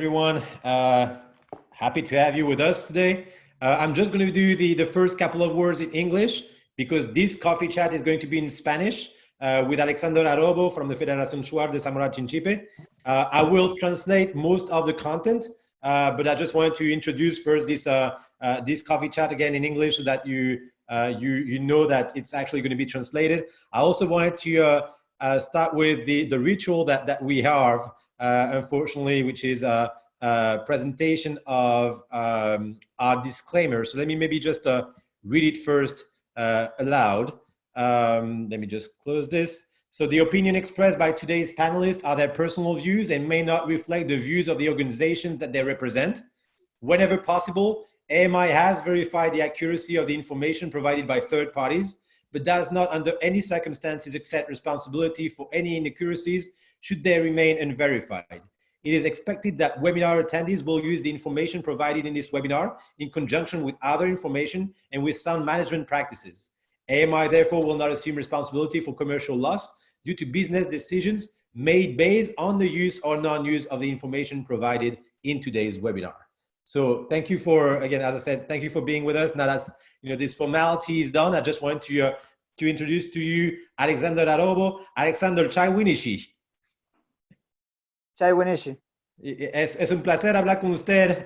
everyone. Happy to have you with us today. I'm just going to do the first couple of words in English because this coffee chat is going to be in Spanish with Alexander Arobo from the Federación Shuar de Zamora Chinchipe. I will translate most of the content, but I just wanted to introduce first this coffee chat again in English so that you know that it's actually going to be translated. I also wanted to start with the ritual that we have, unfortunately, which is a presentation of our disclaimer. So let me maybe just read it first aloud. Let me just close this. So the opinion expressed by today's panelists are their personal views and may not reflect the views of the organization that they represent. Whenever possible, AMI has verified the accuracy of the information provided by third parties, but does not under any circumstances accept responsibility for any inaccuracies should they remain unverified. It is expected that webinar attendees will use the information provided in this webinar in conjunction with other information and with sound management practices. AMI therefore will not assume responsibility for commercial loss due to business decisions made based on the use or non-use of the information provided in today's webinar. So thank you for, again, as I said, thank you for being with us. Now that's, this formality is done. I just want to introduce to you Alexander Arobo. Alexander, Chai Winishi. Chai Winishi. Es un placer hablar con usted.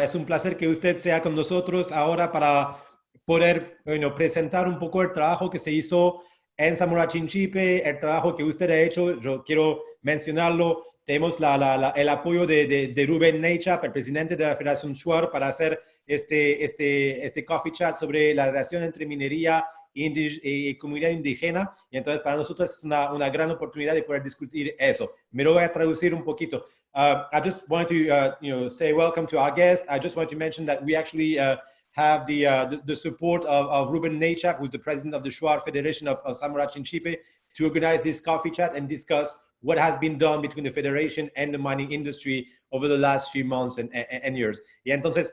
Es un placer que usted sea con nosotros ahora para poder presentar un poco el trabajo que se hizo en Zamora Chinchipe, el trabajo que usted ha hecho. Yo quiero mencionarlo. Tenemos el apoyo de Rubén Nechap, el presidente de la Federación Shuar, para hacer este coffee chat sobre la relación entre minería y comunidad indígena. Y entonces para nosotros es una gran oportunidad de poder discutir eso. Me lo voy a traducir un poquito. I just want to say welcome to our guest. I just want to mention that we actually have the support of Rubén Nechap, who's the president of the Shuar Federation of Zamora Chinchipe, to organize this coffee chat and discuss what has been done between the Federation and the mining industry over the last few months and years. Y entonces,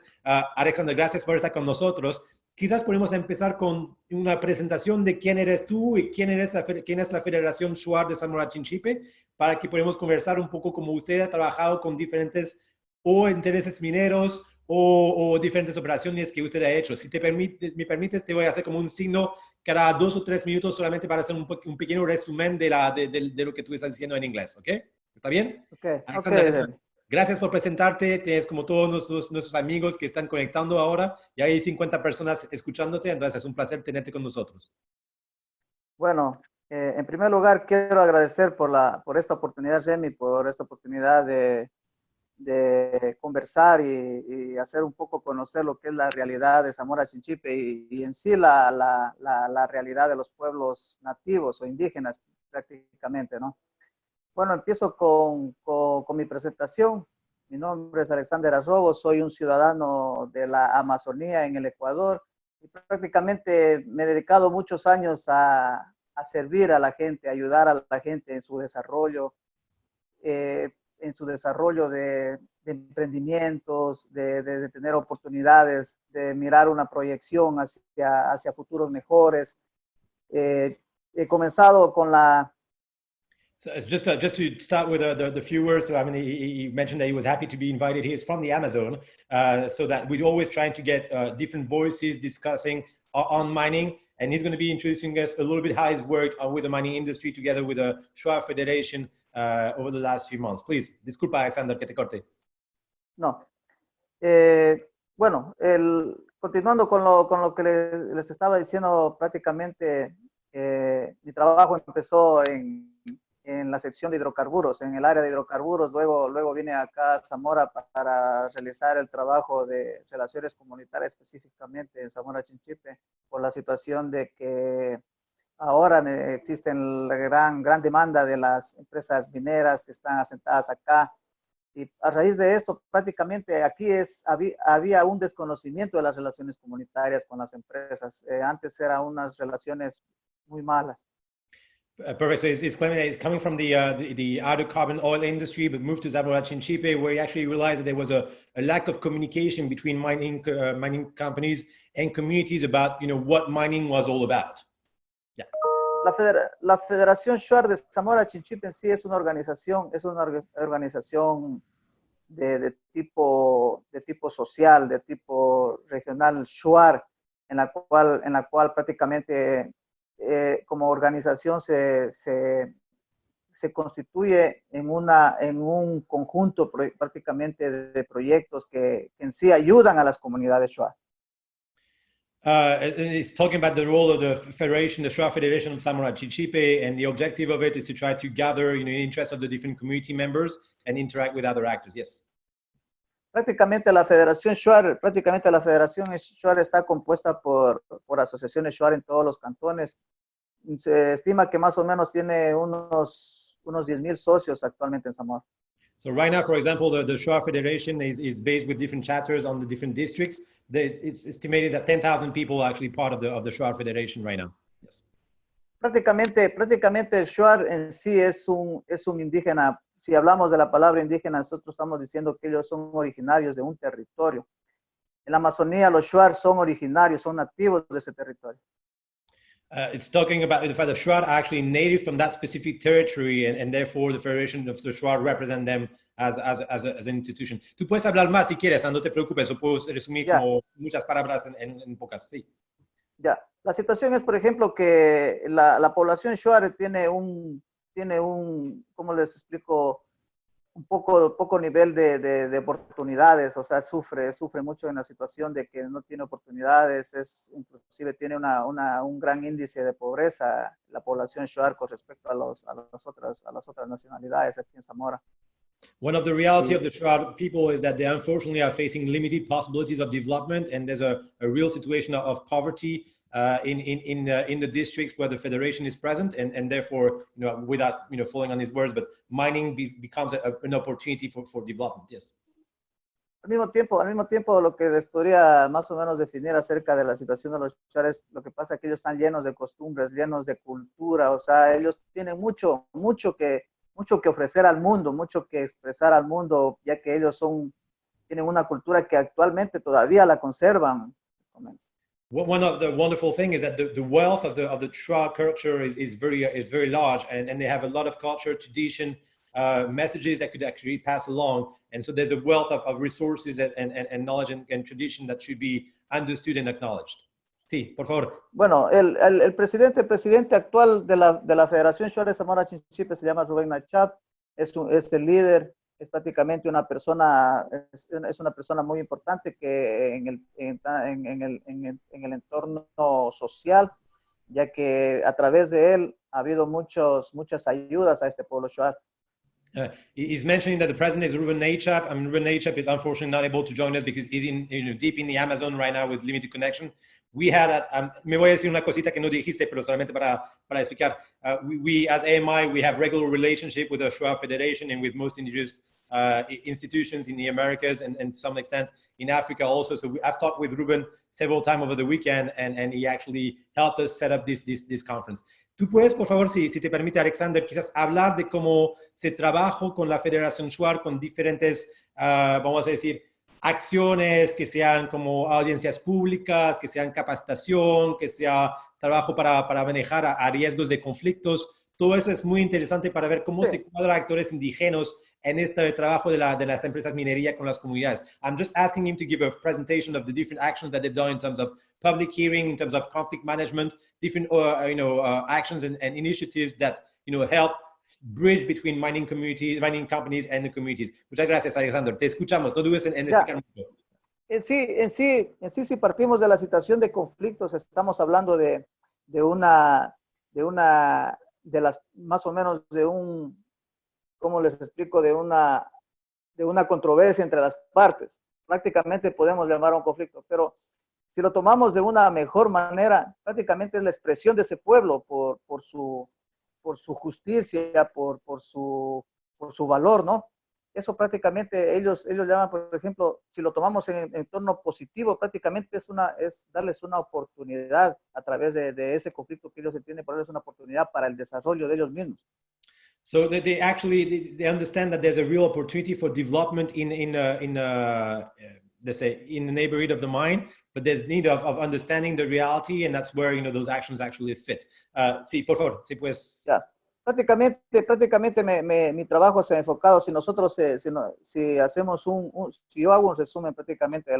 Alexander, gracias por estar con nosotros. Quizás podemos empezar con una presentación de quién eres tú y quién es la Federación Shuar de Zamora Chinchipe, para que podamos conversar un poco cómo usted ha trabajado con diferentes o intereses mineros o diferentes operaciones que usted ha hecho. Si me permites, te voy a hacer como un signo cada 2 o 3 minutos solamente para hacer un pequeño resumen de lo que tú estás diciendo en inglés, ¿ok? ¿Está bien? Ok. Gracias por presentarte. Tienes como todos nuestros amigos que están conectando ahora y hay 50 personas escuchándote, entonces es un placer tenerte con nosotros. Bueno, en primer lugar quiero agradecer por esta oportunidad, Remy, por esta oportunidad de conversar y hacer un poco conocer lo que es la realidad de Zamora Chinchipe y en sí la realidad de los pueblos nativos o indígenas prácticamente, ¿no? Bueno, empiezo con mi presentación. Mi nombre es Alexander Arobo, soy un ciudadano de la Amazonía en el Ecuador y prácticamente me he dedicado muchos años a servir a la gente, a ayudar a la gente en su desarrollo, de emprendimientos, de tener oportunidades, de mirar una proyección hacia futuros mejores. He comenzado con So just to start with the few words, so I mean, he mentioned that he was happy to be invited. He is from the Amazon, so that we're always trying to get different voices discussing on mining, and he's going to be introducing us a little bit how he's worked with the mining industry together with the Shuar Federation over the last few months. Please, disculpa, Alexander, que te corte. No. Bueno, continuando con lo que les estaba diciendo, prácticamente mi trabajo empezó en la sección de hidrocarburos, en el área de hidrocarburos. Luego vine acá a Zamora para realizar el trabajo de relaciones comunitarias, específicamente en Zamora Chinchipe, por la situación de que ahora existe la gran demanda de las empresas mineras que están asentadas acá. Y a raíz de esto, prácticamente aquí había un desconocimiento de las relaciones comunitarias con las empresas. Antes eran unas relaciones muy malas. Perfect. So he's claiming that he's coming from the hydrocarbon oil industry, but moved to Zamora Chinchipe, where he actually realized that there was a lack of communication between mining companies and communities about what mining was all about. Yeah. La Federación Shuar de Zamora Chinchipe en sí es una organización de tipo social, de tipo regional, Shuar, en la cual prácticamente como organización se constituye en un conjunto prácticamente de proyectos que en sí ayudan a las comunidades Shuar. It's talking about the role of the federation, the Shuar Federation of Zamora Chinchipe, and the objective of it is to try to gather, the interests of the different community members and interact with other actors. Yes. Prácticamente la Federación Shuar está compuesta por asociaciones Shuar en todos los cantones. Se estima que más o menos tiene unos 10,000 socios actualmente en Zamora. So right now, for example, the Shuar Federation is based with different chapters on the different districts. It's estimated that 10,000 people are actually part of the Shuar Federation right now. Yes. Prácticamente el Shuar en sí es un indígena. Si hablamos de la palabra indígena, nosotros estamos diciendo que ellos son originarios de un territorio. En la Amazonía, los Shuar son originarios, son nativos de ese territorio. It's talking about the fact that Shuar are actually native from that specific territory, and therefore the Federation of the Shuar represent them as an institution. Tú puedes hablar más si quieres, no te preocupes, o puedo resumir como muchas palabras en pocas. Sí. Ya, la situación es, por ejemplo, que la población Shuar tiene un, ¿cómo les explico? Un poco nivel de oportunidades, o sea, sufre mucho en la situación de que no tiene oportunidades, inclusive tiene un gran índice de pobreza, la población Shuar con respecto a las otras nacionalidades aquí en Zamora. One of the reality of the Shuar people is that they unfortunately are facing limited possibilities of development, and there's a real situation of poverty in the districts where the federation is present, and therefore, without falling on his words, but mining becomes an opportunity for development. Yes. Al mismo tiempo, lo que les podría más o menos definir acerca de la situación de los Shuar es lo que pasa, que ellos están llenos de costumbres, llenos de cultura, o sea, ellos tienen mucho que ofrecer al mundo, mucho que expresar al mundo, ya que ellos tienen una cultura que actualmente todavía la conservan. One of the wonderful things is that the wealth of the Shuar culture is very large, and they have a lot of culture, tradition, messages that could actually pass along, and so there's a wealth of resources and knowledge and tradition that should be understood and acknowledged. Sí, por favor. Bueno, el presidente actual de la Federación Shuar de Zamora Chinchipe se llama Rubén Nachap, es el líder. Es prácticamente una persona muy importante que en el entorno social, ya que a través de él ha habido muchas ayudas a este pueblo Shuar. He's mentioning that the president is Ruben Nachap. I mean, Ruben Nachap is unfortunately not able to join us because he's deep in the Amazon right now with limited connection. We had, me voy a decir una cosita que no dijiste, pero solamente para explicar. We as AMI, we have regular relationship with the Shuar Federation and with most indigenous institutions in the Americas and to some extent in Africa also. So I've talked with Ruben several times over the weekend, and he actually helped us set up this conference. Tú puedes, por favor, si te permite, Alexander, quizás hablar de cómo se trabajó con la Federación Shuar, con diferentes, vamos a decir, acciones que sean como audiencias públicas, que sean capacitación, que sea trabajo para manejar a riesgos de conflictos. Todo eso es muy interesante para ver cómo se cuadra actores indígenas en este trabajo de las empresas minería con las comunidades. I'm just asking him to give a presentation of the different actions that they've done in terms of public hearing, in terms of conflict management, different actions and initiatives that help bridge between mining companies and the communities. Muchas gracias, Alexander. Te escuchamos. No dudes en explicar mucho. En sí, si partimos de la situación de conflictos, estamos hablando de las más o menos de un, ¿cómo les explico? De una controversia entre las partes. Prácticamente podemos llamar a un conflicto, pero si lo tomamos de una mejor manera, prácticamente es la expresión de ese pueblo por su justicia, por su valor, ¿no? Eso prácticamente ellos llaman, por ejemplo, si lo tomamos en entorno positivo, prácticamente es darles una oportunidad a través de ese conflicto que ellos tienen, por darles una oportunidad para el desarrollo de ellos mismos. So that they understand that there's a real opportunity for development let's say in the neighborhood of the mine, but there's need of understanding the reality, and that's where those actions actually fit. Sí, por favor, sí, pues. Ya. Prácticamente mi trabajo se ha enfocado, si nosotros, si hacemos si yo hago un resumen prácticamente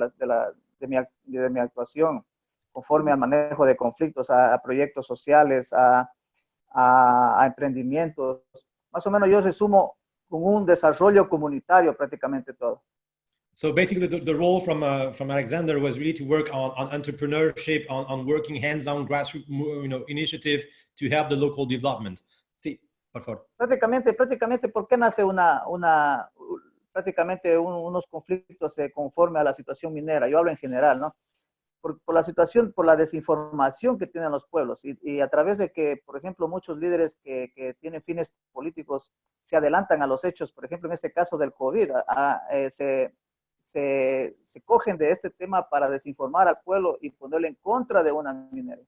de mi actuación conforme al manejo de conflictos, a proyectos sociales, a emprendimientos, más o menos yo resumo con un desarrollo comunitario prácticamente todo. So basically, the role from Alexander was really to work on entrepreneurship, on working hands-on grassroots, initiative to help the local development. Sí, por favor. Prácticamente, ¿por qué nace prácticamente unos conflictos conforme a la situación minera? Yo hablo en general, ¿no? Por la situación, por la desinformación que tienen los pueblos y a través de que, por ejemplo, muchos líderes que tienen fines políticos se adelantan a los hechos, por ejemplo, en este caso del COVID, se cogen de este tema para desinformar al pueblo y ponerle en contra de una minera.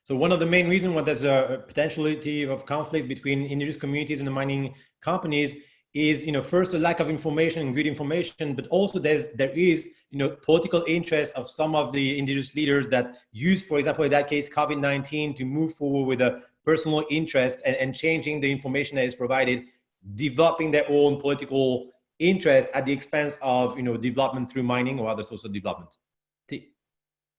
So one of the main reasons why there's a potentiality of conflict between indigenous communities and the mining companies is, first, a lack of information and good information, but also there is, political interest of some of the indigenous leaders that use, for example, in that case, COVID-19 to move forward with a personal interest and changing the information that is provided, developing their own political interest at the expense of, development through mining or other sources of development. Sí.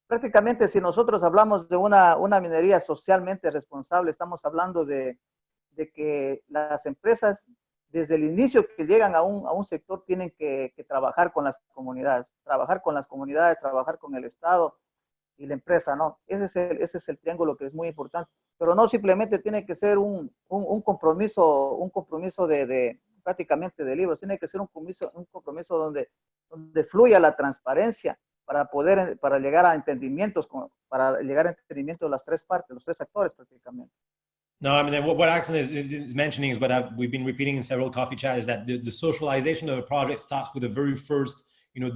Prácticamente, si nosotros hablamos de una minería socialmente responsable, estamos hablando de que las empresas, desde el inicio que llegan a un sector, tienen que trabajar con las comunidades, trabajar con el Estado y la empresa, ¿no? Ese es el triángulo que es muy importante, pero no simplemente tiene que ser un compromiso de prácticamente de libros, tiene que ser un compromiso donde fluya la transparencia para llegar a entendimientos, de las tres partes, los tres actores prácticamente. No, I mean, what Axel is mentioning is what we've been repeating in several coffee chats, is that the socialization of a project starts with the very first,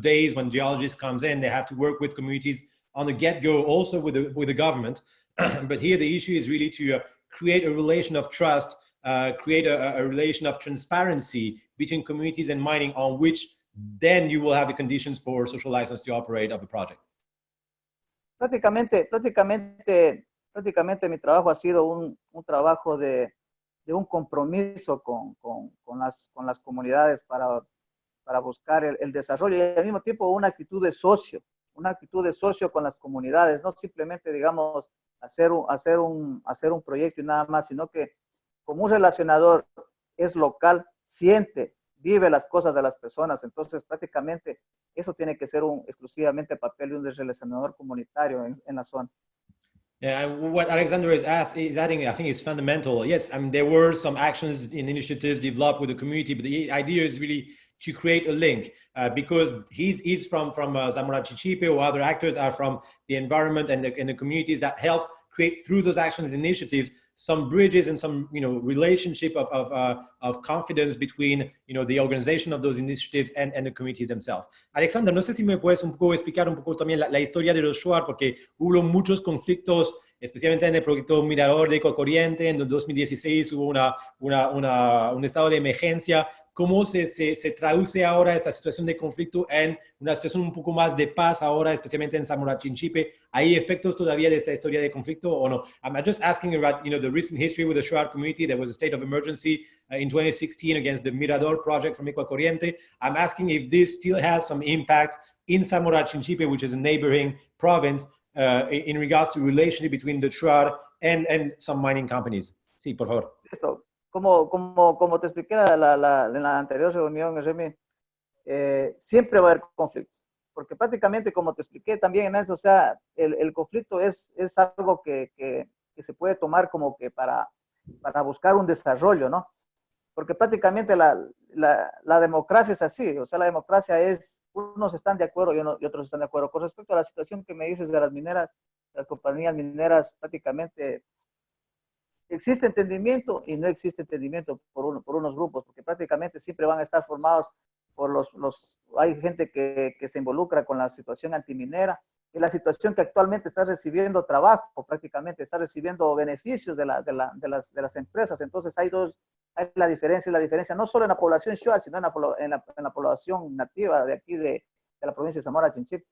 days when geologists comes in. They have to work with communities on the get-go, also with the government. But here the issue is really to create a relation of trust, create a relation of transparency between communities and mining, on which then you will have the conditions for social license to operate of a project. Prácticamente mi trabajo ha sido un trabajo de un compromiso con las comunidades para buscar el desarrollo y al mismo tiempo una actitud de socio con las comunidades, no simplemente, digamos, hacer un proyecto y nada más, sino que como un relacionador es local, siente, vive las cosas de las personas, entonces prácticamente eso tiene que ser exclusivamente papel de un relacionador comunitario en la zona. Yeah, what Alexander is adding, I think, is fundamental. Yes, I mean, there were some actions and initiatives developed with the community, but the idea is really to create a link because he's from Zamora Chinchipe, or other actors are from the environment and the communities, that helps create, through those actions and initiatives, some bridges and some relationship of confidence between the organization of those initiatives and the communities themselves. Alexander, no sé si me puedes explicar un poco también la historia de los Shuar, porque hubo muchos conflictos, especialmente en el proyecto Mirador de Ecocorriente. En el 2016 hubo un estado de emergencia. ¿Cómo se traduce ahora esta situación de conflicto en una situación un poco más de paz ahora, especialmente en Zamora Chinchipe? ¿Hay efectos todavía de esta historia de conflicto o no? I'm just asking about the recent history with the Shuar community. There was a state of emergency in 2016 against the Mirador project from Ecocorriente. I'm asking if this still has some impact in Zamora Chinchipe, which is a neighboring province, in regards to relationship between the Shuar and some mining companies. Sí, por favor. Listo. Como te expliqué en la anterior reunión, Remy, siempre va a haber conflictos, porque prácticamente, como te expliqué también en eso, o sea, el conflicto es algo que se puede tomar como que para buscar un desarrollo, ¿no? Porque prácticamente la democracia es así, o sea, la democracia es, unos están de acuerdo y otros están de acuerdo. Con respecto a la situación que me dices de las mineras, las compañías mineras, prácticamente existe entendimiento y no existe entendimiento por unos grupos, porque prácticamente siempre van a estar formados por hay gente que se involucra con la situación antiminera, y la situación que actualmente está recibiendo trabajo, prácticamente está recibiendo beneficios de las empresas. Entonces hay la diferencia no solo en la población Shuar, sino en la población nativa de aquí de la provincia de Zamora Chinchipe.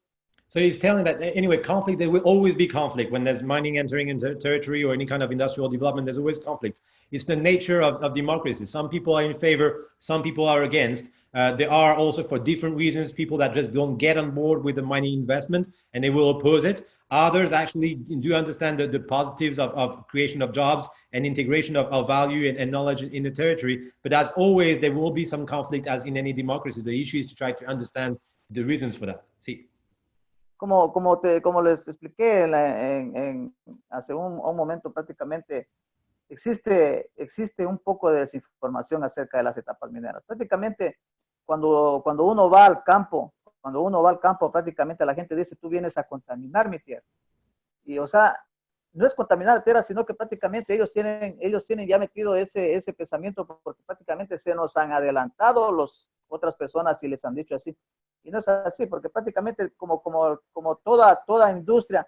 So he's telling that anyway, conflict, there will always be conflict when there's mining entering into territory or any kind of industrial development, there's always conflict. It's the nature of democracy. Some people are in favor, some people are against. There are also, for different reasons, people that just don't get on board with the mining investment and they will oppose it. Others actually do understand the positives of creation of jobs and integration of value and knowledge in the territory. But as always, there will be some conflict as in any democracy. The issue is to try to understand the reasons for that. Sí. Como les expliqué hace un momento, prácticamente existe un poco de desinformación acerca de las etapas mineras. Prácticamente cuando uno va al campo, prácticamente la gente dice, tú vienes a contaminar mi tierra. Y o sea, no es contaminar la tierra, sino que prácticamente ellos tienen ya metido ese pensamiento porque prácticamente se nos han adelantado otras personas y les han dicho así. Y no es así, porque prácticamente como toda industria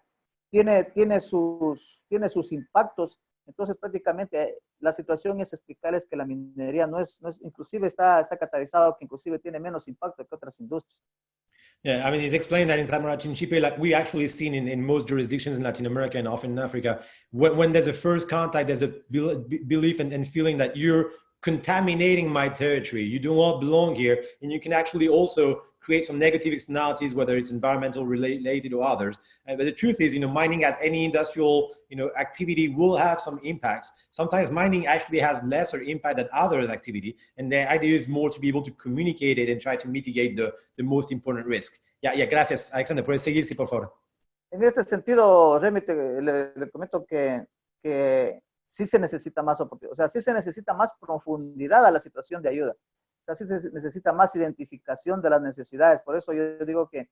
tiene sus impactos, entonces prácticamente la situación es explicarles que la minería no es inclusive está catalizado, que inclusive tiene menos impacto que otras industrias. Yeah, I mean, he's explained that in Samurai Chinchipe, like we actually seen in most jurisdictions in Latin America and often in Africa, when there's a first contact, there's a belief and feeling that you're contaminating my territory. You do not belong here. And you can actually also create some negative externalities, whether it's environmental related or others. But the truth is, mining as any industrial, activity will have some impacts. Sometimes mining actually has lesser impact than other activity. And the idea is more to be able to communicate it and try to mitigate the most important risk. Yeah, gracias, Alexander. ¿Puedes seguir, sí, por favor? En este sentido, Remy, le comento que sí se necesita más oportunidad, o sea, sí se necesita más profundidad a la situación de ayuda. O sea, sí se necesita más identificación de las necesidades. Por eso yo digo que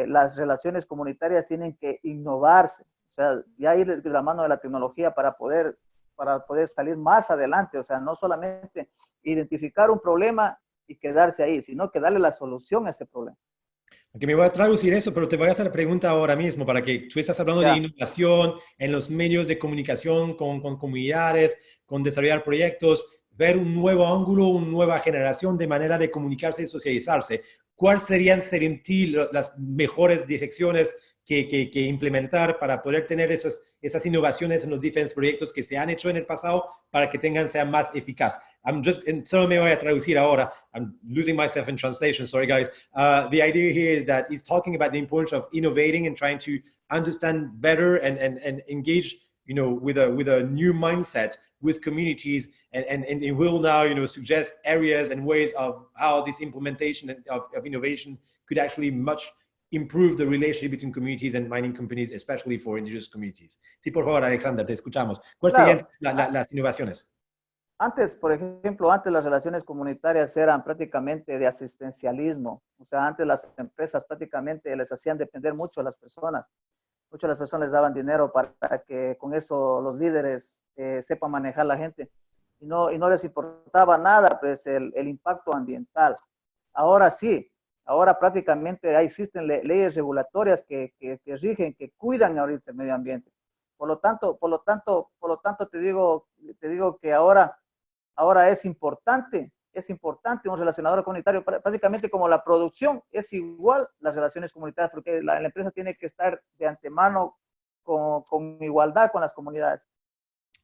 las relaciones comunitarias tienen que innovarse, o sea, ya ir de la mano de la tecnología para poder salir más adelante. O sea, no solamente identificar un problema y quedarse ahí, sino que darle la solución a ese problema. Okay, me voy a traducir eso, pero te voy a hacer la pregunta ahora mismo para que tú estás hablando de innovación en los medios de comunicación con comunidades, con desarrollar proyectos, ver un nuevo ángulo, una nueva generación de manera de comunicarse y socializarse. ¿Cuáles serían en ti las mejores direcciones que implementar para poder tener esas innovaciones en los diferentes proyectos que se han hecho en el pasado para que sean más eficaz? Solo me voy a traducir ahora. I'm losing myself in translation, sorry guys. The idea here is that he's talking about the importance of innovating and trying to understand better and engage, with a new mindset with communities, and it will now, suggest areas and ways of how this implementation of innovation could actually much improve the relationship between communities and mining companies, especially for indigenous communities. Sí, por favor, Alexander, te escuchamos. ¿Cuáles serían las innovaciones? Antes, por ejemplo, las relaciones comunitarias eran prácticamente de asistencialismo. O sea, antes las empresas prácticamente les hacían depender mucho de las personas. Muchas de las personas les daban dinero para que con eso los líderes sepan manejar la gente. Y no les importaba nada, pues, el impacto ambiental. Ahora sí. Ahora prácticamente existen leyes regulatorias que rigen, que cuidan ahorita el medio ambiente. Por lo tanto te digo que ahora es importante un relacionador comunitario, prácticamente como la producción es igual las relaciones comunitarias, porque la empresa tiene que estar de antemano con igualdad con las comunidades.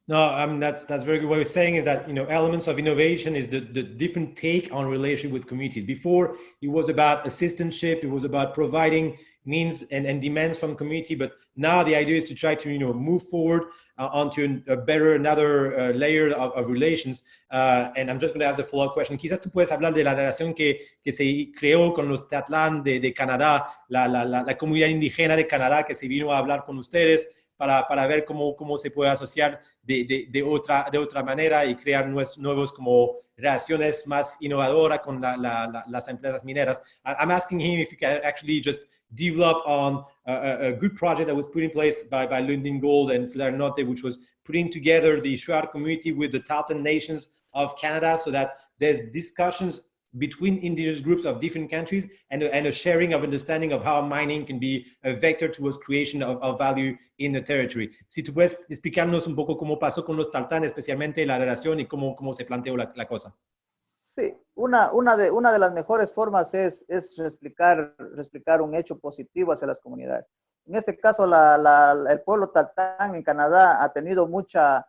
No, that's very good. What we're saying is that, elements of innovation is the different take on relationship with communities. Before, it was about assistantship, it was about providing means and demands from community, but now the idea is to try to, move forward onto another layer of relations. And I'm just going to ask the follow-up question. Quizás tú puedes hablar de la relación que se creó con los Teatlán de Canadá, la comunidad indígena de Canadá que se vino a hablar con ustedes, para ver cómo se puede asociar de otra manera y crear nuevos como relaciones más innovadoras con las empresas mineras. I'm asking him if he can actually just develop on a good project that was put in place by Lundin Gold and Flair Norte, which was putting together the Shuar community with the Tahltan nations of Canada, so that there's discussions between indigenous groups of different countries and a sharing of understanding of how mining can be a vector towards creation of value in the territory. Si tú puedes explicarnos un poco cómo pasó con los Tahltan, especialmente la relación y cómo se planteó la cosa. Sí, una de las mejores formas es replicar un hecho positivo hacia las comunidades. En este caso, el pueblo Tahltan en Canadá ha tenido muchas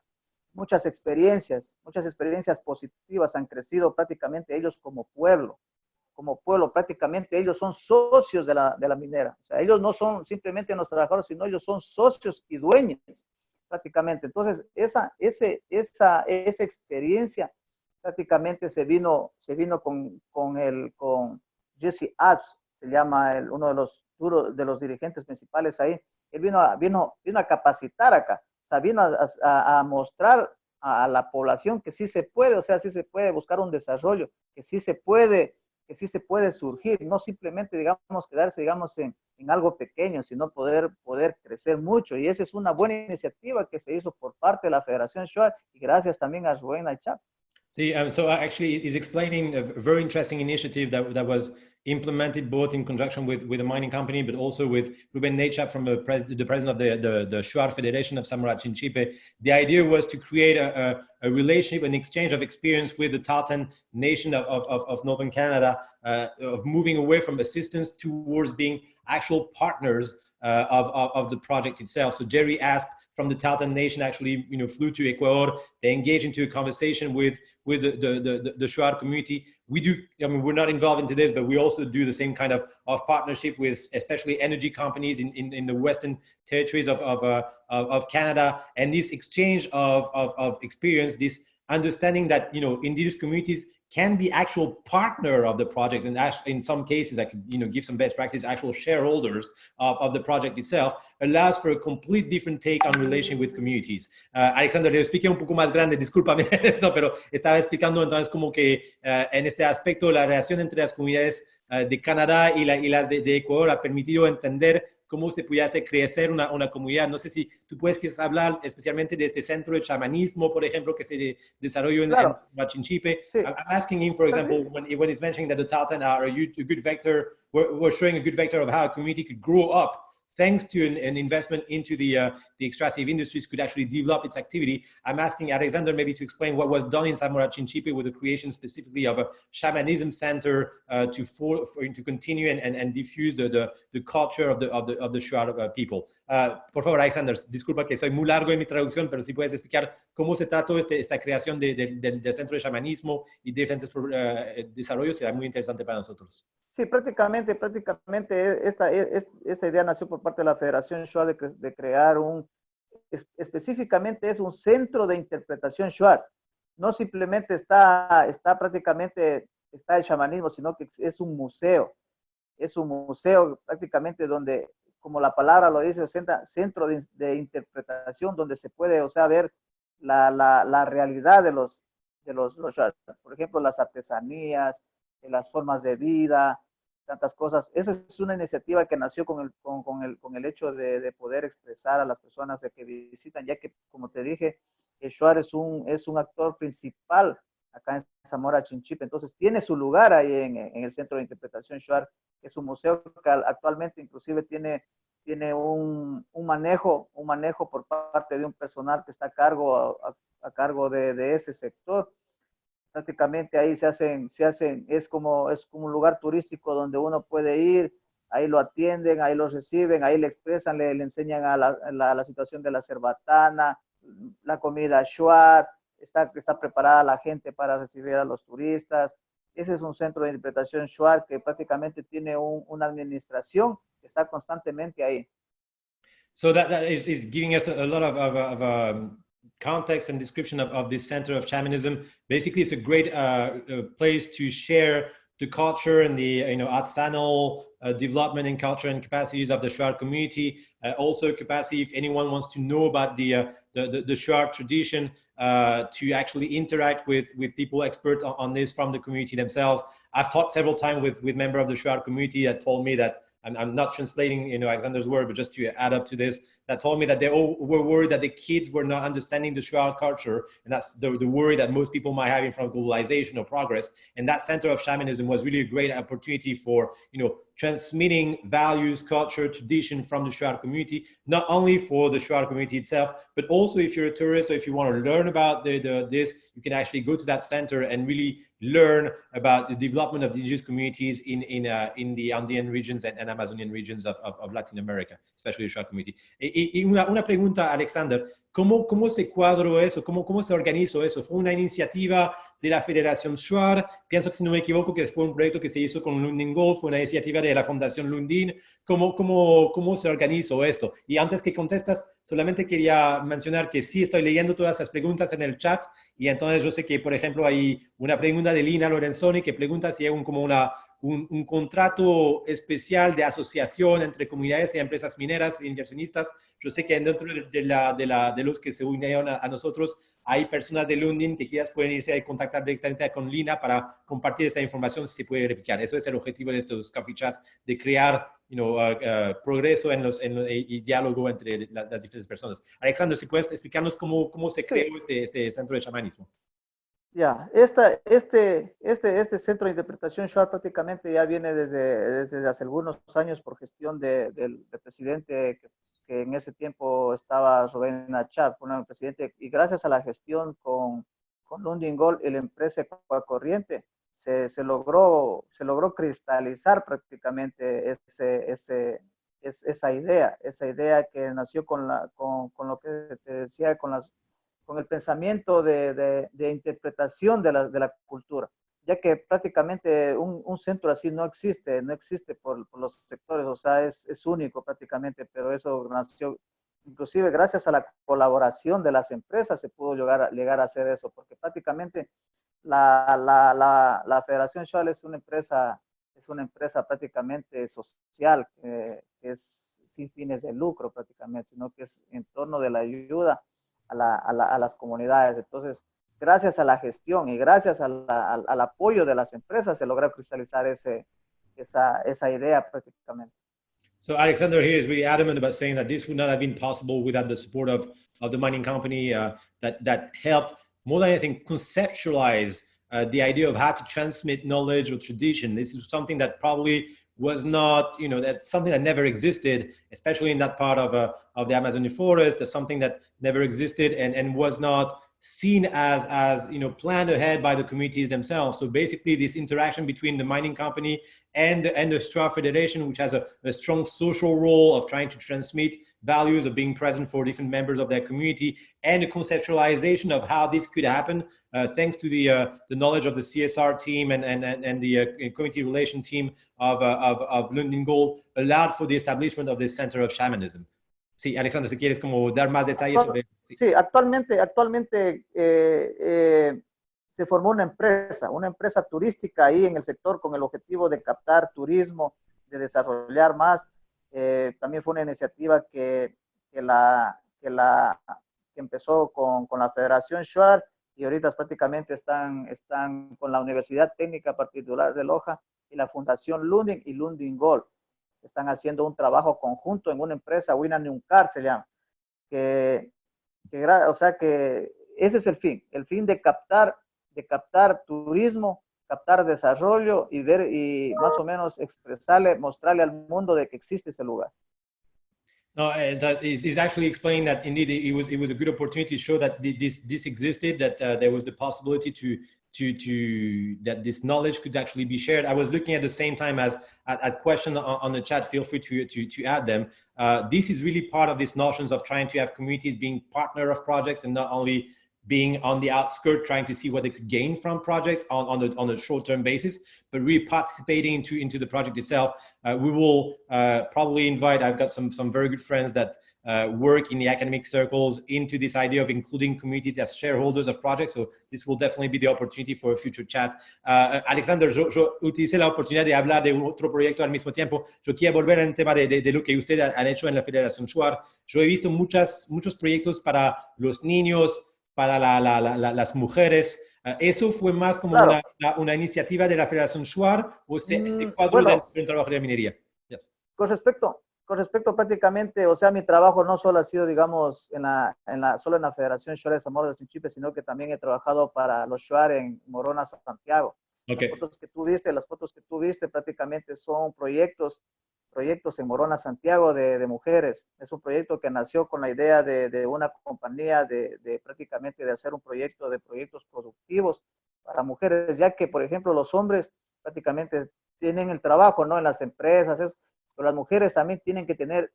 experiencias positivas, han crecido prácticamente ellos como pueblo, prácticamente ellos son socios de la minera. O sea, ellos no son simplemente los trabajadores, sino ellos son socios y dueños prácticamente. Entonces, esa experiencia prácticamente con Jesse Abs, se llama uno de los dirigentes principales ahí. Él vino a capacitar acá, o sea, vino a mostrar a la población que sí se puede, o sea, sí se puede buscar un desarrollo, que sí se puede surgir, no simplemente, digamos, quedarse, digamos, en algo pequeño, sino poder crecer mucho. Y esa es una buena iniciativa que se hizo por parte de la Federación Shuar y gracias también a Rubén Aychap. See, so actually he's explaining a very interesting initiative that was implemented both in conjunction with a mining company, but also with Ruben Nechap from the president of the Shuar Federation of Samora Chinchipe. The idea was to create a relationship, an exchange of experience with the Tahltan nation of Northern Canada, of moving away from assistance towards being actual partners of the project itself. So Jerry asked, from the Tahltan Nation actually, flew to Ecuador. They engaged into a conversation with the Shuar community. We do, we're not involved into this, but we also do the same kind of partnership with especially energy companies in the Western territories of Canada. And this exchange of experience, this understanding that, indigenous communities can be actual partner of the project, and in some cases, I could give some best practice, actual shareholders of the project itself, allows for a complete different take on relation with communities. Alexander, le expliqué un poco más grande, discúlpame esto, pero estaba explicando entonces como que en este aspecto la relación entre las comunidades de Canadá y las de Ecuador ha permitido entender cómo se puede hacer crecer una comunidad. No sé si tú puedes hablar especialmente de este centro de chamanismo, por ejemplo, que se desarrolló en Machinchipe. Sí. I'm asking him, for example, when he's mentioning that the Tahltan are a good vector, we're showing a good vector of how a community could grow up thanks to an investment into the extractive industries, could actually develop its activity. I'm asking Alexander maybe to explain what was done in Zamora Chinchipe with the creation specifically of a shamanism center to continue and diffuse the culture of the Shuar people. Por favor, Alexander, disculpa que soy muy largo en mi traducción, pero si puedes explicar cómo se trató esta creación del centro de chamanismo y diferentes desarrollos, será muy interesante para nosotros. Sí, prácticamente esta idea nació por parte de la Federación Shuar de crear específicamente es un centro de interpretación Shuar. No simplemente está el chamanismo, sino que es un museo. Es un museo prácticamente donde, como la palabra lo dice, centro de interpretación, donde se puede, ver la realidad de los Shuar. Por ejemplo, las artesanías, las formas de vida, tantas cosas. Esa es una iniciativa que nació con el hecho de poder expresar a las personas de que visitan, ya que, como te dije, el Shuar es un actor principal acá en Zamora Chinchipe, entonces tiene su lugar ahí en el Centro de Interpretación Shuar, que es un museo que actualmente inclusive tiene un manejo por parte de un personal que está a cargo de ese sector. Prácticamente ahí es como un lugar turístico donde uno puede ir, ahí lo atienden, ahí lo reciben, ahí le expresan, le enseñan a la situación de la cerbatana, la comida shuar, está preparada la gente para recibir a los turistas. Ese es un centro de interpretación shuar que prácticamente tiene una administración que está constantemente ahí. So that is giving us a lot of context and description of this center of shamanism. Basically, it's a great place to share the culture and the artisanal development and culture and capacities of the Shuar community. Also, capacity if anyone wants to know about the Shuar tradition, to actually interact with people experts on this from the community themselves. I've talked several times with members of the Shuar community that told me that, I'm not translating Alexander's word, but just to add up to this, that told me that they all were worried that the kids were not understanding the Shuar culture, and that's the worry that most people might have in front of globalization or progress. And that center of shamanism was really a great opportunity for transmitting values, culture, tradition from the Shuar community, not only for the Shuar community itself, but also if you're a tourist or if you want to learn about this, you can actually go to that center and really learn about the development of indigenous communities in the Andean regions and Amazonian regions of Latin America, especially the Shuar community. Y una pregunta, Alexander, ¿cómo se cuadró eso? ¿Cómo se organizó eso? ¿Fue una iniciativa de la Federación Shuar? Pienso que, si no me equivoco, que fue un proyecto que se hizo con Lundin Gold, fue una iniciativa de la Fundación Lundin. ¿Cómo se organizó esto? Y antes que contestas, solamente quería mencionar que sí estoy leyendo todas las preguntas en el chat, y entonces yo sé que, por ejemplo, hay una pregunta de Lina Lorenzoni que pregunta si hay un contrato especial de asociación entre comunidades y empresas mineras e inversionistas. Yo sé que dentro de los que se unieron a nosotros hay personas de Lundin que quizás pueden irse a contactar directamente con Lina para compartir esa información si se puede replicar. Eso es el objetivo de estos Coffee Chat, de crear progreso y diálogo entre las diferentes personas. Alexander, si puedes explicarnos cómo se creó este centro de chamanismo. Ya, este centro de interpretación Shuar prácticamente ya viene desde hace algunos años por gestión del presidente que en ese tiempo estaba Rubén Achab, un presidente, y gracias a la gestión con Lundin Gold y la empresa Ecuacorriente, se logró cristalizar prácticamente esa idea que nació con lo que te decía, con el pensamiento de interpretación de la cultura, ya que prácticamente un centro así no existe por los sectores, o sea, es único prácticamente, pero eso nació, inclusive gracias a la colaboración de las empresas se pudo llegar a hacer eso, porque prácticamente la Federación Shuar es una empresa prácticamente social, que es sin fines de lucro prácticamente, sino que es en torno de la ayuda a las comunidades. Entonces, gracias a la gestión y gracias al apoyo de las empresas se logra cristalizar esa idea prácticamente. So Alexander here is really adamant about saying that this would not have been possible without the support of the mining company that helped, more than anything, conceptualize the idea of how to transmit knowledge or tradition. This is something that probably was not, that's something that never existed, especially in that part of the Amazonian forest. That's something that never existed and was not seen as planned ahead by the communities themselves. So basically, this interaction between the mining company and the Shuar Federation, which has a strong social role of trying to transmit values of being present for different members of their community, and the conceptualization of how this could happen, thanks to the knowledge of the CSR team and the community relation team of Lundin Gold, allowed for the establishment of this center of shamanism. Sí, Alexander, si quieres como dar más detalles sobre... Sí, actualmente se formó una empresa turística ahí en el sector con el objetivo de captar turismo, de desarrollar más. También fue una iniciativa que empezó con la Federación Shuar y ahorita prácticamente están con la Universidad Técnica Particular de Loja y la Fundación Lundin y Lundin Gold. Están haciendo un trabajo conjunto en una empresa, Winaniuncar se llama, o sea que ese es el fin de captar turismo, captar desarrollo y ver y más o menos mostrarle al mundo de que existe ese lugar. No, that is actually explaining that indeed it was a good opportunity to show that this existed, that there was the possibility to that this knowledge could actually be shared. I was looking at the same time as at question on the chat. Feel free to add them. This is really part of these notions of trying to have communities being partner of projects and not only being on the outskirts trying to see what they could gain from projects on a short-term basis, but really participating into the project itself. We will probably invite, I've got some very good friends that work in the academic circles into this idea of including communities as shareholders of projects. So this will definitely be the opportunity for a future chat. Alexander, yo utilicé la oportunidad de hablar de otro proyecto al mismo tiempo. Yo quiero volver al tema de lo que ustedes han hecho en la Federación Shuar. Yo he visto muchos proyectos para los niños, para las mujeres. ¿Eso fue más como claro, una iniciativa de la Federación Shuar o se cuadró dentro del trabajo de la minería? Yes. Con respecto prácticamente, o sea, mi trabajo no solo ha sido, digamos, solo en la Federación Shuar de Zamora de Chinchipe, sino que también he trabajado para los Shuar en Morona, Santiago. Ok. Las fotos que tú viste prácticamente son proyectos en Morona, Santiago de mujeres. Es un proyecto que nació con la idea de una compañía prácticamente de hacer un proyecto de proyectos productivos para mujeres, ya que, por ejemplo, los hombres prácticamente tienen el trabajo, ¿no? En las empresas, eso, pero las mujeres también tienen que tener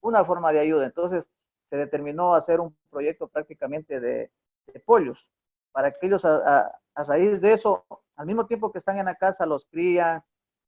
una forma de ayuda. Entonces, se determinó hacer un proyecto prácticamente de pollos, para que ellos a raíz de eso, al mismo tiempo que están en la casa, los crían,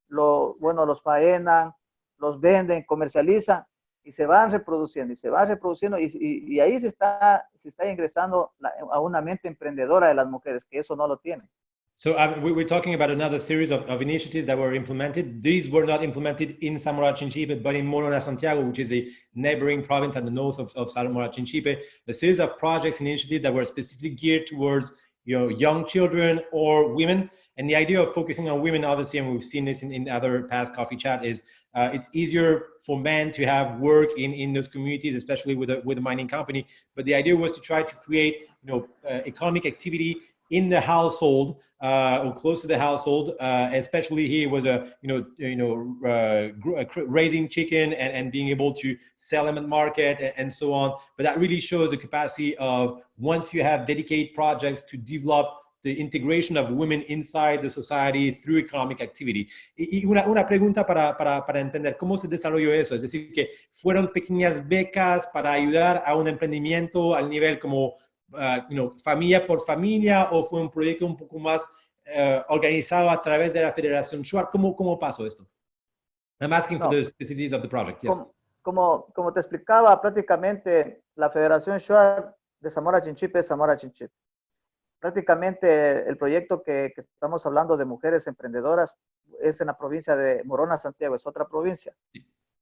bueno, los faenan, los venden, comercializan y se van reproduciendo y se van reproduciendo y ahí se está ingresando a una mente emprendedora de las mujeres, que eso no lo tienen. So we're talking about another series of initiatives that were implemented. These were not implemented in Zamora Chinchipe, but in Morona, Santiago, which is a neighboring province at the north of Zamora Chinchipe. A series of projects and initiatives that were specifically geared towards young children or women. And the idea of focusing on women, obviously, and we've seen this in other past coffee chat, is it's easier for men to have work in those communities, especially with a mining company. But the idea was to try to create economic activity in the household or close to the household, especially here was raising chicken and being able to sell them at market and so on. But that really shows the capacity of once you have dedicated projects to develop the integration of women inside the society through economic activity. Y una pregunta para entender cómo se desarrolló eso, es decir, que fueron pequeñas becas para ayudar a un emprendimiento al nivel como familia por familia, o fue un proyecto un poco más organizado a través de la Federación Shuar? ¿Cómo pasó esto? I'm asking for No, the specificities of the project, yes. como te explicaba, prácticamente la Federación Shuar de Zamora Chinchipe es Zamora Chinchipe. Prácticamente el proyecto que estamos hablando de mujeres emprendedoras es en la provincia de Morona, Santiago, es otra provincia.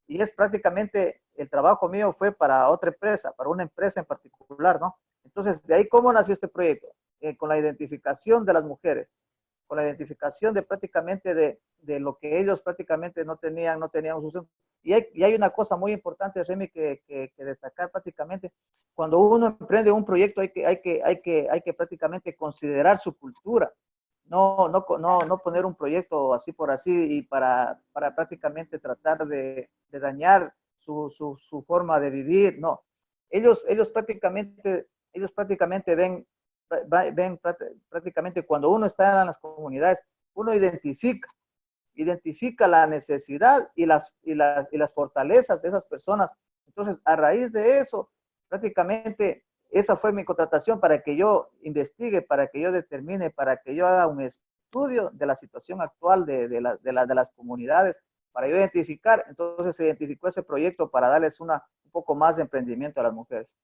Y es prácticamente, el trabajo mío fue para otra empresa, para una empresa en particular, ¿no? Entonces, de ahí, ¿cómo nació este proyecto? Con la identificación de las mujeres, con la identificación de prácticamente de lo que ellos prácticamente no tenían sustento. Y hay una cosa muy importante, Remy, que destacar prácticamente. Cuando uno emprende un proyecto hay que prácticamente considerar su cultura. No poner un proyecto así por así y para prácticamente tratar de dañar su forma de vivir. No, ellos prácticamente ven prácticamente cuando uno está en las comunidades, uno identifica la necesidad y las fortalezas de esas personas. Entonces, a raíz de eso, prácticamente esa fue mi contratación para que yo investigue, para que yo determine, para que yo haga un estudio de la situación actual de las comunidades, para yo identificar. Entonces se identificó ese proyecto para darles un poco más de emprendimiento a las mujeres.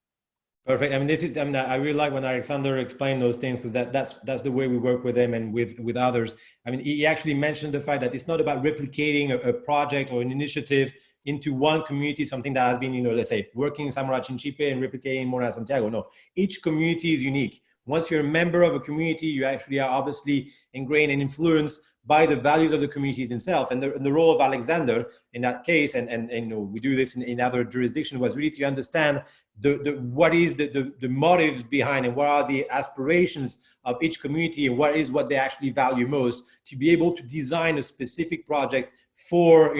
Perfect. I mean, I really like when Alexander explained those things, because that's the way we work with them and with others. I mean, he actually mentioned the fact that it's not about replicating a project or an initiative into one community, something that has been, let's say, working in Zamora Chinchipe and replicating in Morona Santiago. No, each community is unique. Once you're a member of a community, you actually are obviously ingrained and influenced by the values of the communities themselves. And the role of Alexander in that case, and we do this in other jurisdictions, was really to understand what is the motives behind and what are the aspirations of each community and what they actually value most, to be able to design a specific project for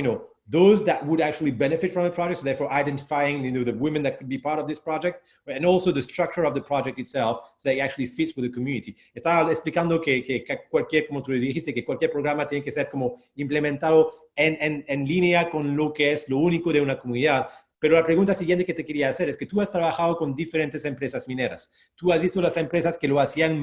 those that would actually benefit from the project. So therefore identifying the women that could be part of this project, and also the structure of the project itself, so that it actually fits with the community. Estaba explicando que cualquier, como tú dijiste, que cualquier programa tiene que ser como implementado en línea con lo que es lo único de una comunidad. Pero la pregunta siguiente que te quería hacer es que tú has trabajado con diferentes empresas mineras. Tú has visto las empresas que lo hacían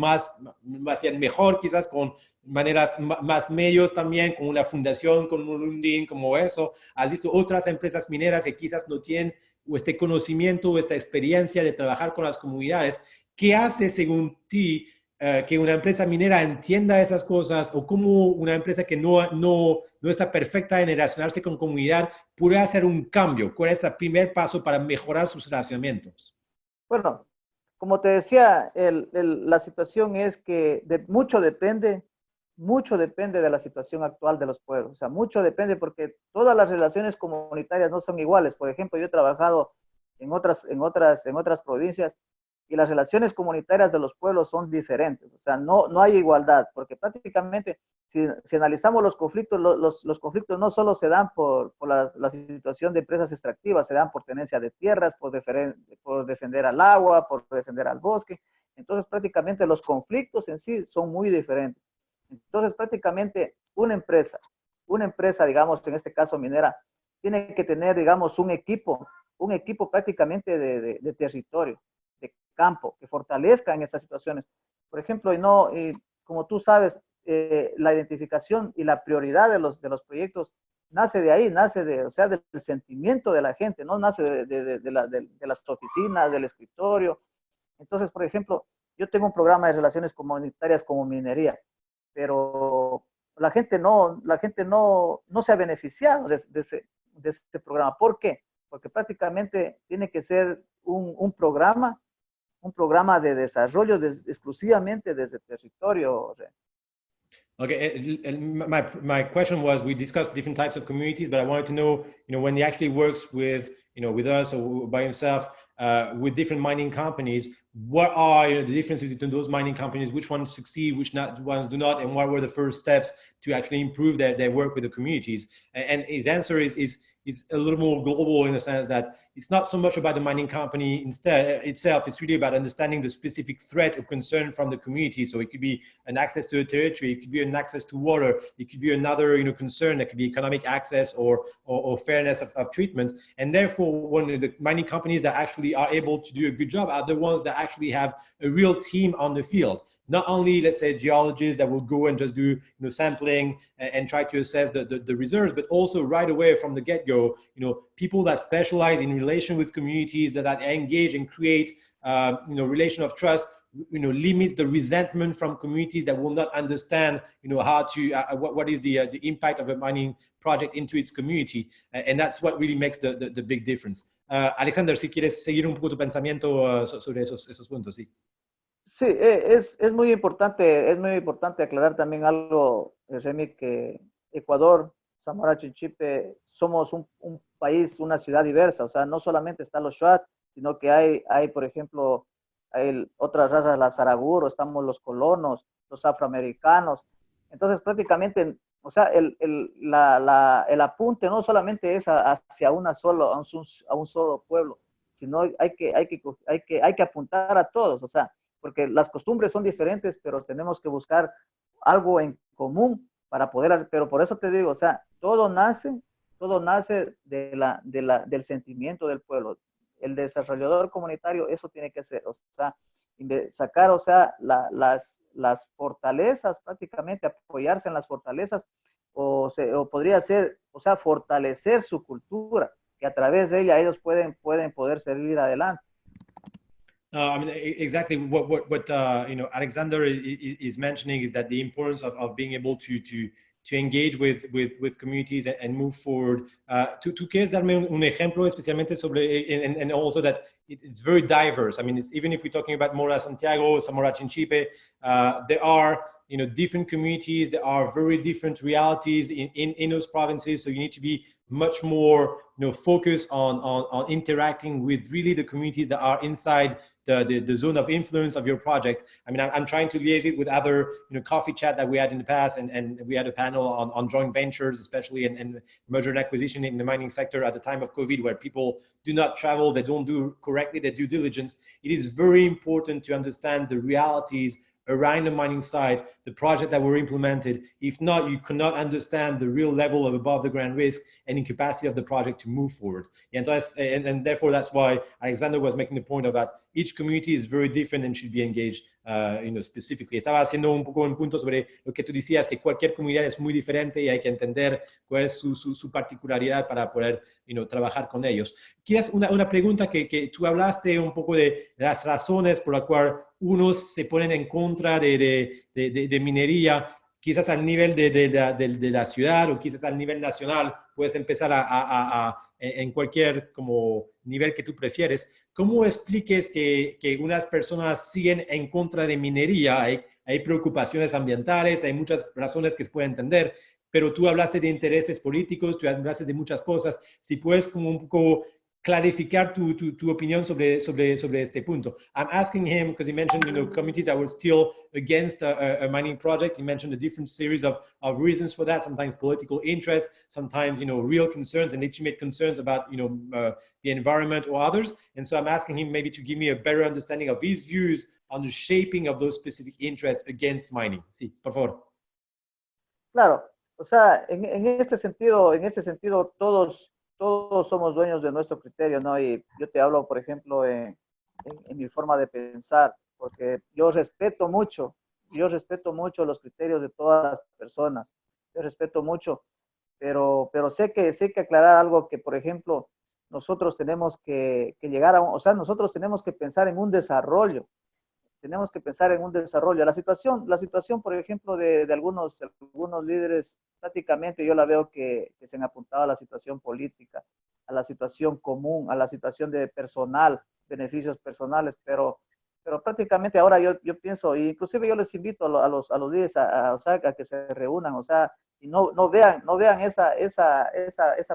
mejor, quizás con maneras más medios también, con una fundación, con un Lundin, como eso. Has visto otras empresas mineras que quizás no tienen este conocimiento o esta experiencia de trabajar con las comunidades. ¿Qué hace, según ti, que una empresa minera entienda esas cosas, o cómo una empresa que no está perfecta en relacionarse con comunidad puede hacer un cambio? ¿Cuál es el primer paso para mejorar sus relacionamientos? Bueno, como te decía, la situación es que mucho depende de la situación actual de los pueblos. O sea, mucho depende porque todas las relaciones comunitarias no son iguales. Por ejemplo, yo he trabajado en otras provincias y las relaciones comunitarias de los pueblos son diferentes. O sea, no hay igualdad, porque prácticamente si analizamos los conflictos, los conflictos no solo se dan por la situación de empresas extractivas, se dan por tenencia de tierras, por defender al agua, por defender al bosque. Entonces, prácticamente los conflictos en sí son muy diferentes. Entonces, prácticamente una empresa, digamos, en este caso minera, tiene que tener, digamos, un equipo prácticamente de territorio, de campo, que fortalezca en estas situaciones. Por ejemplo, como tú sabes, la identificación y la prioridad de los proyectos nace de ahí, o sea, del sentimiento de la gente, no nace de las oficinas, del escritorio. Entonces, por ejemplo, yo tengo un programa de relaciones comunitarias como minería, pero la gente no se ha beneficiado de ese programa. ¿Por qué? Porque prácticamente tiene que ser un programa de desarrollo exclusivamente desde el territorio. Okay, my question was, we discussed different types of communities, but I wanted to know, when he actually works with, with us or by himself, with different mining companies, what are the differences between those mining companies, which ones succeed, which ones do not, and what were the first steps to actually improve their work with the communities? And his answer is a little more global in the sense that it's not so much about the mining company itself. It's really about understanding the specific threat or concern from the community. So it could be an access to a territory, it could be an access to water, it could be another concern that could be economic access or fairness of treatment. And therefore, one of the mining companies that actually are able to do a good job are the ones that actually have a real team on the field. Not only, let's say, geologists that will go and just do sampling and try to assess the reserves, but also right away from the get-go, people that specialize in relation with communities, that engage and create relation of trust, limits the resentment from communities that will not understand how to what is the impact of a mining project into its community, and that's what really makes the big difference. Alexander, si quieres seguir un poco tu pensamiento sobre esos puntos, sí. Sí, es muy importante aclarar también algo, Remy, que Ecuador, Zamora Chinchipe, somos un país, una ciudad diversa. O sea, no solamente están los Shuar, sino que hay por ejemplo, hay otras razas, las Saraguro, estamos los colonos, los afroamericanos. Entonces, prácticamente, o sea, el apunte no solamente es hacia a un solo pueblo, sino hay que apuntar a todos. O sea, porque las costumbres son diferentes, pero tenemos que buscar algo en común para poder, pero por eso te digo, o sea, todo nace del sentimiento del pueblo. El desarrollador comunitario eso tiene que hacer, o sea, sacar, o sea, las fortalezas, prácticamente apoyarse en las fortalezas, o podría ser, o sea, fortalecer su cultura, que a través de ella ellos pueden poder salir adelante. I mean, exactly what Alexander is mentioning is that the importance of being able to engage with communities and move forward. ¿Tú quieres darme un ejemplo especialmente sobre, and also that it's very diverse? I mean, even if we're talking about Mora Santiago, Zamora Chinchipe, there are different communities, there are very different realities in those provinces. So you need to be much more focused on interacting with really the communities that are inside the zone of influence of your project. I mean, I'm trying to liaise it with other coffee chat that we had in the past, and we had a panel on joint ventures, especially and merger and acquisition in the mining sector at the time of COVID, where people do not travel, they don't do correctly their due diligence. It is very important to understand the realities around the mining site, the project that were implemented. If not, you cannot understand the real level of above the ground risk and incapacity of the project to move forward. And therefore, that's why Alexander was making the point of that each community is very different and should be engaged specifically. Estaba haciendo un poco un punto sobre lo que tú decías, que cualquier comunidad es muy diferente y hay que entender cuál es su particularidad para poder trabajar con ellos. Quizás una pregunta que tú hablaste un poco de las razones por las cuales unos se ponen en contra de minería, quizás al nivel de la ciudad o quizás al nivel nacional. Puedes empezar en cualquier como nivel que tú prefieres. ¿Cómo expliques que unas personas siguen en contra de minería? Hay preocupaciones ambientales, hay muchas razones que se pueden entender, pero tú hablaste de intereses políticos, tú hablaste de muchas cosas. Si puedes como un poco clarificar tu opinión sobre este punto. I'm asking him because he mentioned, communities that were still against a mining project. He mentioned a different series of reasons for that. Sometimes political interest, sometimes, real concerns and legitimate concerns about, the environment or others. And so I'm asking him maybe to give me a better understanding of his views on the shaping of those specific interests against mining. Sí, por favor. Claro, o sea, en este sentido, todos somos dueños de nuestro criterio, ¿no? Y yo te hablo, por ejemplo, en mi forma de pensar, porque yo respeto mucho los criterios de todas las personas, yo respeto mucho, pero sé que aclarar algo que, por ejemplo, nosotros tenemos que llegar o sea, nosotros tenemos que pensar en un desarrollo, tenemos que pensar en un desarrollo. La situación por ejemplo, de algunos líderes, prácticamente yo la veo que se han apuntado a la situación política, a la situación común, a la situación de personal, beneficios personales, pero prácticamente ahora yo pienso, inclusive yo les invito a los líderes o sea, a que se reúnan, o sea, y no vean esa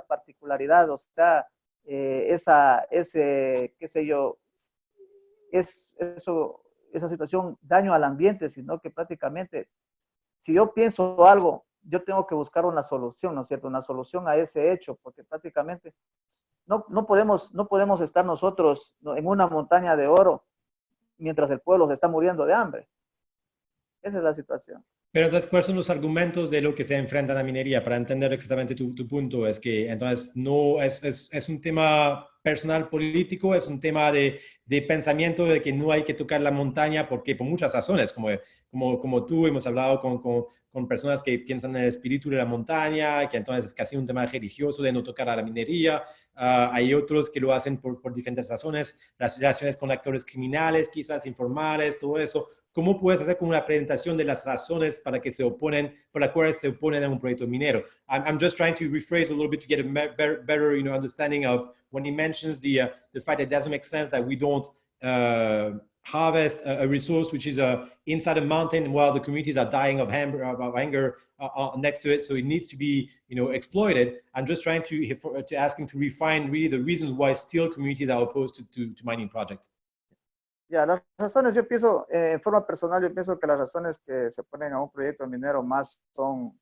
particularidad, o sea, qué sé yo, esa situación daño al ambiente, sino que prácticamente, si yo pienso algo, yo tengo que buscar una solución, ¿no es cierto? Una solución a ese hecho, porque prácticamente no podemos estar nosotros en una montaña de oro mientras el pueblo se está muriendo de hambre. Esa es la situación. Pero entonces, ¿cuáles son los argumentos de lo que se enfrenta a la minería? Para entender exactamente tu punto, es que entonces no es un tema personal político, es un tema de pensamiento de que no hay que tocar la montaña porque por muchas razones, como tú hemos hablado con personas que piensan en el espíritu de la montaña, que entonces es casi un tema religioso de no tocar a la minería. Hay otros que lo hacen por diferentes razones, las relaciones con actores criminales, quizás informales, todo eso. ¿Cómo puedes hacer como una presentación de las razones para que por las cuales se oponen a un proyecto minero? I'm just trying to rephrase a little bit to get a better understanding of when he mentions the fact that it doesn't make sense that we don't harvest a resource which is inside a mountain while the communities are dying of hunger next to it, so it needs to be exploited. I'm just trying to ask him to refine really the reasons why still communities are opposed to mining projects. Ya, las razones, yo pienso, en forma personal, yo pienso que las razones que se ponen a un proyecto minero más son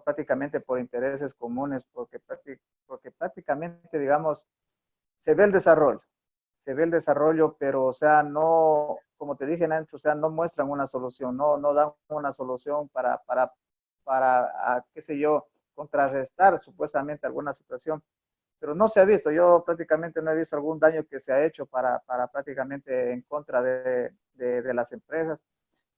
prácticamente por intereses comunes, porque prácticamente, digamos, se ve el desarrollo, pero, o sea, no, como te dije antes, o sea, no muestran una solución, no dan una solución para qué sé yo, contrarrestar supuestamente alguna situación. Pero no se ha visto, yo prácticamente no he visto algún daño que se ha hecho para prácticamente en contra de las empresas,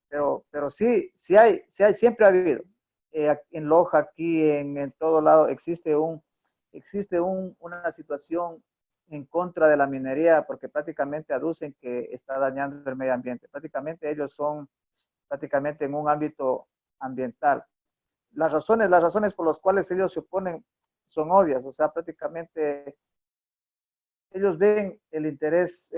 pero sí siempre ha habido. En Loja, aquí, en todo lado, existe una situación en contra de la minería porque prácticamente aducen que está dañando el medio ambiente. Prácticamente ellos son prácticamente en un ámbito ambiental. Las razones por las cuales ellos se oponen son obvias, o sea, prácticamente ellos ven el interés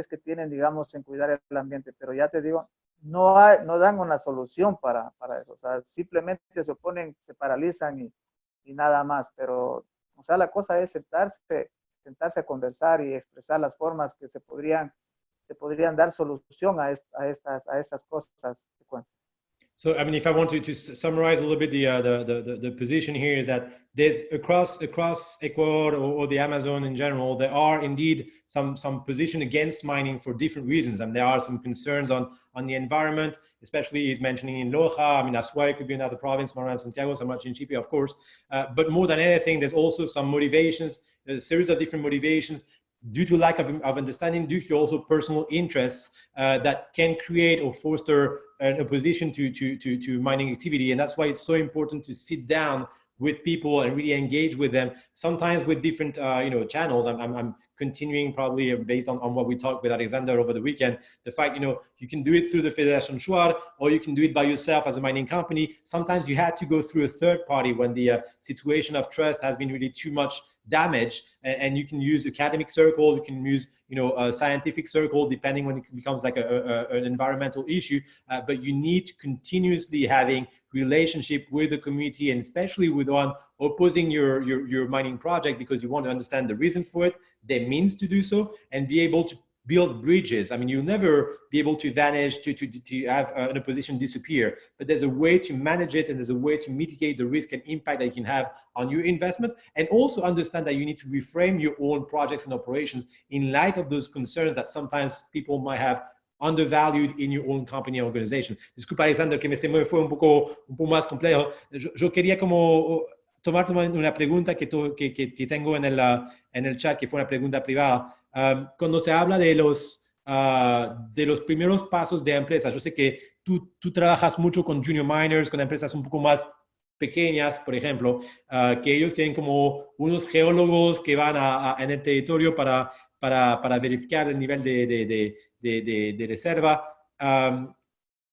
que tienen, digamos, en cuidar el ambiente, pero ya te digo, no dan una solución para eso, o sea, simplemente se oponen, se paralizan y nada más, pero, o sea, la cosa es sentarse a conversar y expresar las formas que se podrían dar solución a estas cosas. So, I mean, if I want to summarize a little bit the position here is that there's across Ecuador or the Amazon in general, there are indeed some position against mining for different reasons. And there are some concerns on the environment, especially he's mentioning in Loja. I mean, Azuay could be another province, Morona and Santiago, San Martin, Chipi, of course. But more than anything, there's also some motivations, a series of different motivations due to lack of understanding, due to also personal interests that can create or foster an opposition to mining activity. And that's why it's so important to sit down with people and really engage with them, sometimes with different channels. I'm continuing probably based on what we talked with Alexander over the weekend, the fact, you can do it through the Federation Shuar, or you can do it by yourself as a mining company. Sometimes you had to go through a third party when the situation of trust has been really too much damage. And you can use academic circles, you can use, you know, a scientific circle, depending when it becomes like an environmental issue. But you need to continuously having relationship with the community, and especially with one opposing your mining project, because you want to understand the reason for it, the means to do so, and be able to build bridges. I mean, you'll never be able to vanish, to have an opposition disappear, but there's a way to manage it, and there's a way to mitigate the risk and impact that you can have on your investment, and also understand that you need to reframe your own projects and operations in light of those concerns that sometimes people might have undervalued in your own company or organization. Disculpa, Alexander, que se me fue un poco más complejo. Yo quería como tomar una pregunta que tengo en el chat, que fue una pregunta privada. Cuando se habla de los primeros pasos de empresas, yo sé que tú trabajas mucho con junior miners, con empresas un poco más pequeñas, por ejemplo, que ellos tienen como unos geólogos que van en el territorio para verificar el nivel de reserva.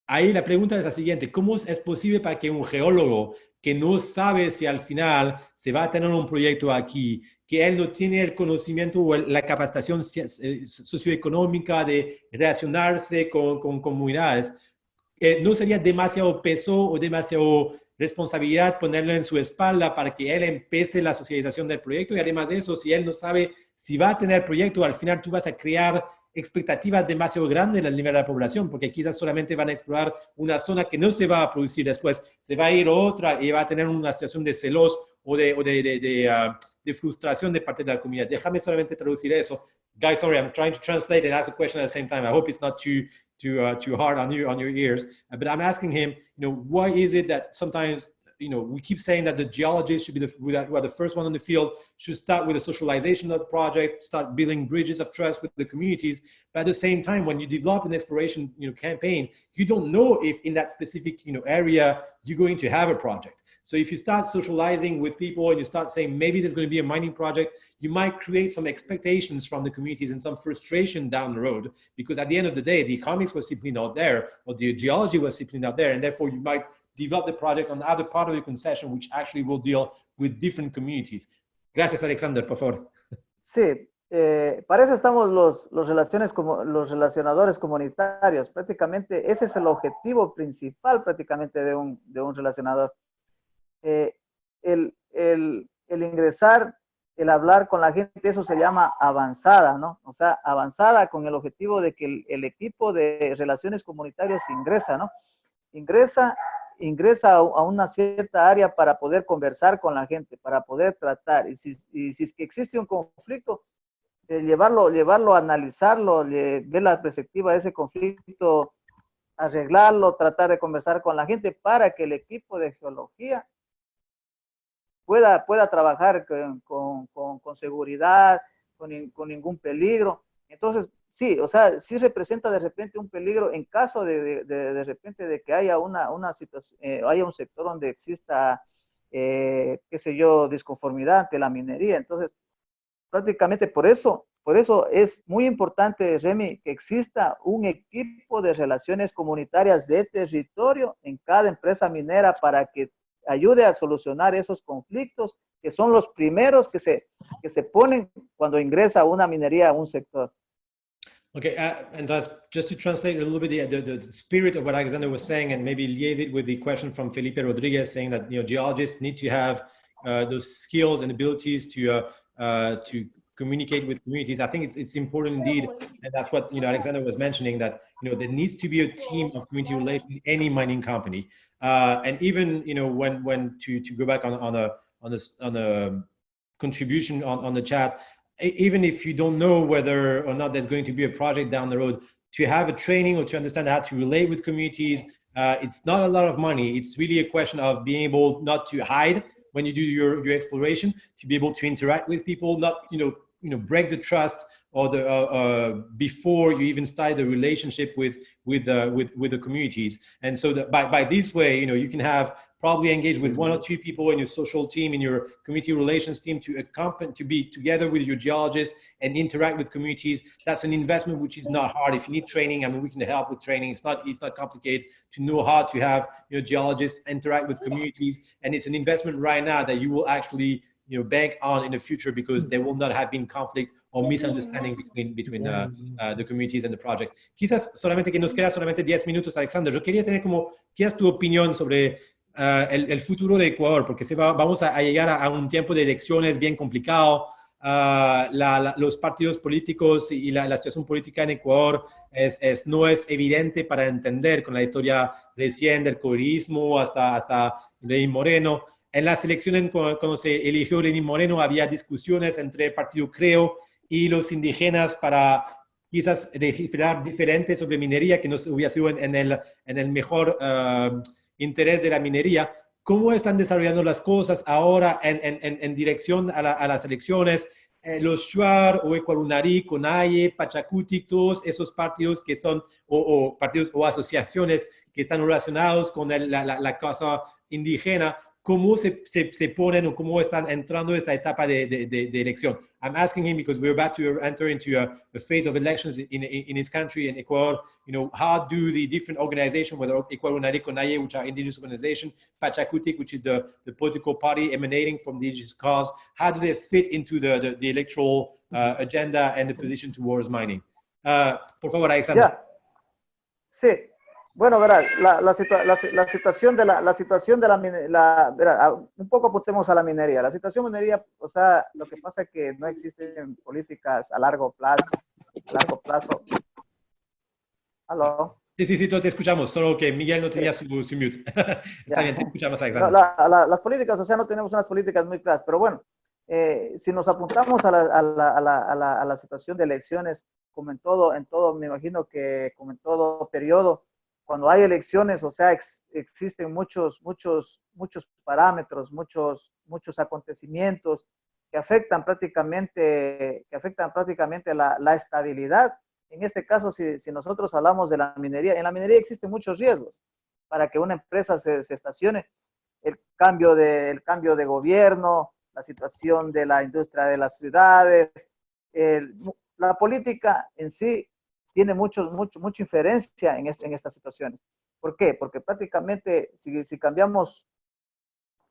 Ahí la pregunta es la siguiente: ¿cómo es posible para que un geólogo que no sabe si al final se va a tener un proyecto aquí, que él no tiene el conocimiento o la capacitación socioeconómica de relacionarse con comunidades, no sería demasiado peso o demasiado responsabilidad ponerlo en su espalda para que él empiece la socialización del proyecto? Y además de eso, si él no sabe si va a tener proyecto, al final tú vas a crear expectativas demasiado grandes en el nivel de la población, porque quizás solamente van a explorar una zona que no se va a producir después, se va a ir a otra y va a tener una situación de celos o de frustración de parte de la comunidad. Déjame solamente traducir eso. Guys, sorry, I'm trying to translate and ask a question at the same time. I hope it's not too hard on your ears. But I'm asking him, you know, why is it that sometimes, you know, we keep saying that the geologists should be the first one on the field, should start with the socialization of the project, start building bridges of trust with the communities. But at the same time, when you develop an exploration, you know, campaign, you don't know if in that specific, you know, area you're going to have a project. So if you start socializing with people and you start saying maybe there's going to be a mining project, you might create some expectations from the communities and some frustration down the road, because at the end of the day, the economics was simply not there, or the geology was simply not there, and therefore you might develop the project on the other part of the concession, which actually will deal with different communities. Gracias, Alexander, por favor. Sí, para eso estamos los relacionadores comunitarios. Prácticamente ese es el objetivo principal prácticamente de un relacionador. El ingresar, el hablar con la gente, eso se llama avanzada, ¿no? O sea, avanzada con el objetivo de que el equipo de relaciones comunitarias ingresa, ¿no? Ingresa a una cierta área para poder conversar con la gente, para poder tratar. Y si es que existe un conflicto, llevarlo, analizarlo, ver la perspectiva de ese conflicto, arreglarlo, tratar de conversar con la gente para que el equipo de geología pueda trabajar con seguridad, con ningún peligro. Entonces, sí, o sea, sí representa de repente un peligro en caso de repente de que haya una situación, haya un sector donde exista, qué sé yo, disconformidad ante la minería. Entonces, prácticamente por eso es muy importante, Remy, que exista un equipo de relaciones comunitarias de territorio en cada empresa minera para que ayude a solucionar esos conflictos, que son los primeros que se ponen cuando ingresa una minería a un sector. Okay, and just to translate a little bit the spirit of what Alexander was saying, and maybe liaise it with the question from Felipe Rodriguez, saying that, you know, geologists need to have those skills and abilities to communicate with communities. I think it's important indeed, and that's what, you know, Alexander was mentioning, that, you know, there needs to be a team of community relations in any mining company, and even, you know, when to go back on a contribution on the chat. Even if you don't know whether or not there's going to be a project down the road, to have a training or to understand how to relate with communities, it's not a lot of money. It's really a question of being able not to hide when you do your exploration, to be able to interact with people, not, you know, break the trust or before you even start the relationship with the communities. And so that by this way, you know, you can have probably engage with one or two people in your social team, in your community relations team, to be together with your geologists and interact with communities. That's an investment which is not hard. If you need training, I mean, we can help with training. It's not complicated to know how to have, you know, geologists interact with communities, and it's an investment right now that you will actually bank on in the future, because there will not have been conflict or misunderstanding between the communities and the project. Quizás solamente que nos queda solamente 10 minutos, Alexander. Yo quería tener quizás tu opinión sobre el futuro de Ecuador, porque vamos a llegar a un tiempo de elecciones bien complicado. Los partidos políticos y la situación política en Ecuador no es evidente para entender, con la historia recién del correísmo hasta Lenín Moreno. En las elecciones, cuando se eligió Lenín Moreno, había discusiones entre el partido Creo y los indígenas para quizás legislar diferente sobre minería, que no hubiera sido en el mejor interés de la minería. ¿Cómo están desarrollando las cosas ahora en dirección a las elecciones? Los Shuar o Ecuarunarí, CONAIE, Pachacutic, todos esos partidos que son, partidos o asociaciones que están relacionados con la causa indígena, ¿cómo se ponen o cómo están entrando esta etapa de elección? I'm asking him because we're about to enter into a phase of elections in his country, in Ecuador. How do the different organizations, whether Ecuarunarí, CONAIE, which are indigenous organizations, Pachacutic, which is the political party emanating from the indigenous cause, how do they fit into the electoral agenda and the position towards mining? Por favor, Alexander. Yeah. Sí. Bueno, verá, la situación de la minería, un poco apuntemos a la minería. La situación minería, o sea, lo que pasa es que no existen políticas a largo plazo. ¿Aló? Sí, te escuchamos, solo que Miguel no tenía su mute. Está bien, te escuchamos, Alexander. Las políticas, o sea, no tenemos unas políticas muy claras, pero bueno, si nos apuntamos a la situación de elecciones, como en todo, me imagino que como en todo periodo, cuando hay elecciones, o sea, existen muchos parámetros, muchos acontecimientos que afectan prácticamente la estabilidad. En este caso, si nosotros hablamos de la minería, en la minería existen muchos riesgos para que una empresa se estacione. El cambio de gobierno, la situación de la industria de las ciudades, la política en sí tiene mucha inferencia en estas situaciones. ¿Por qué? Porque prácticamente si cambiamos,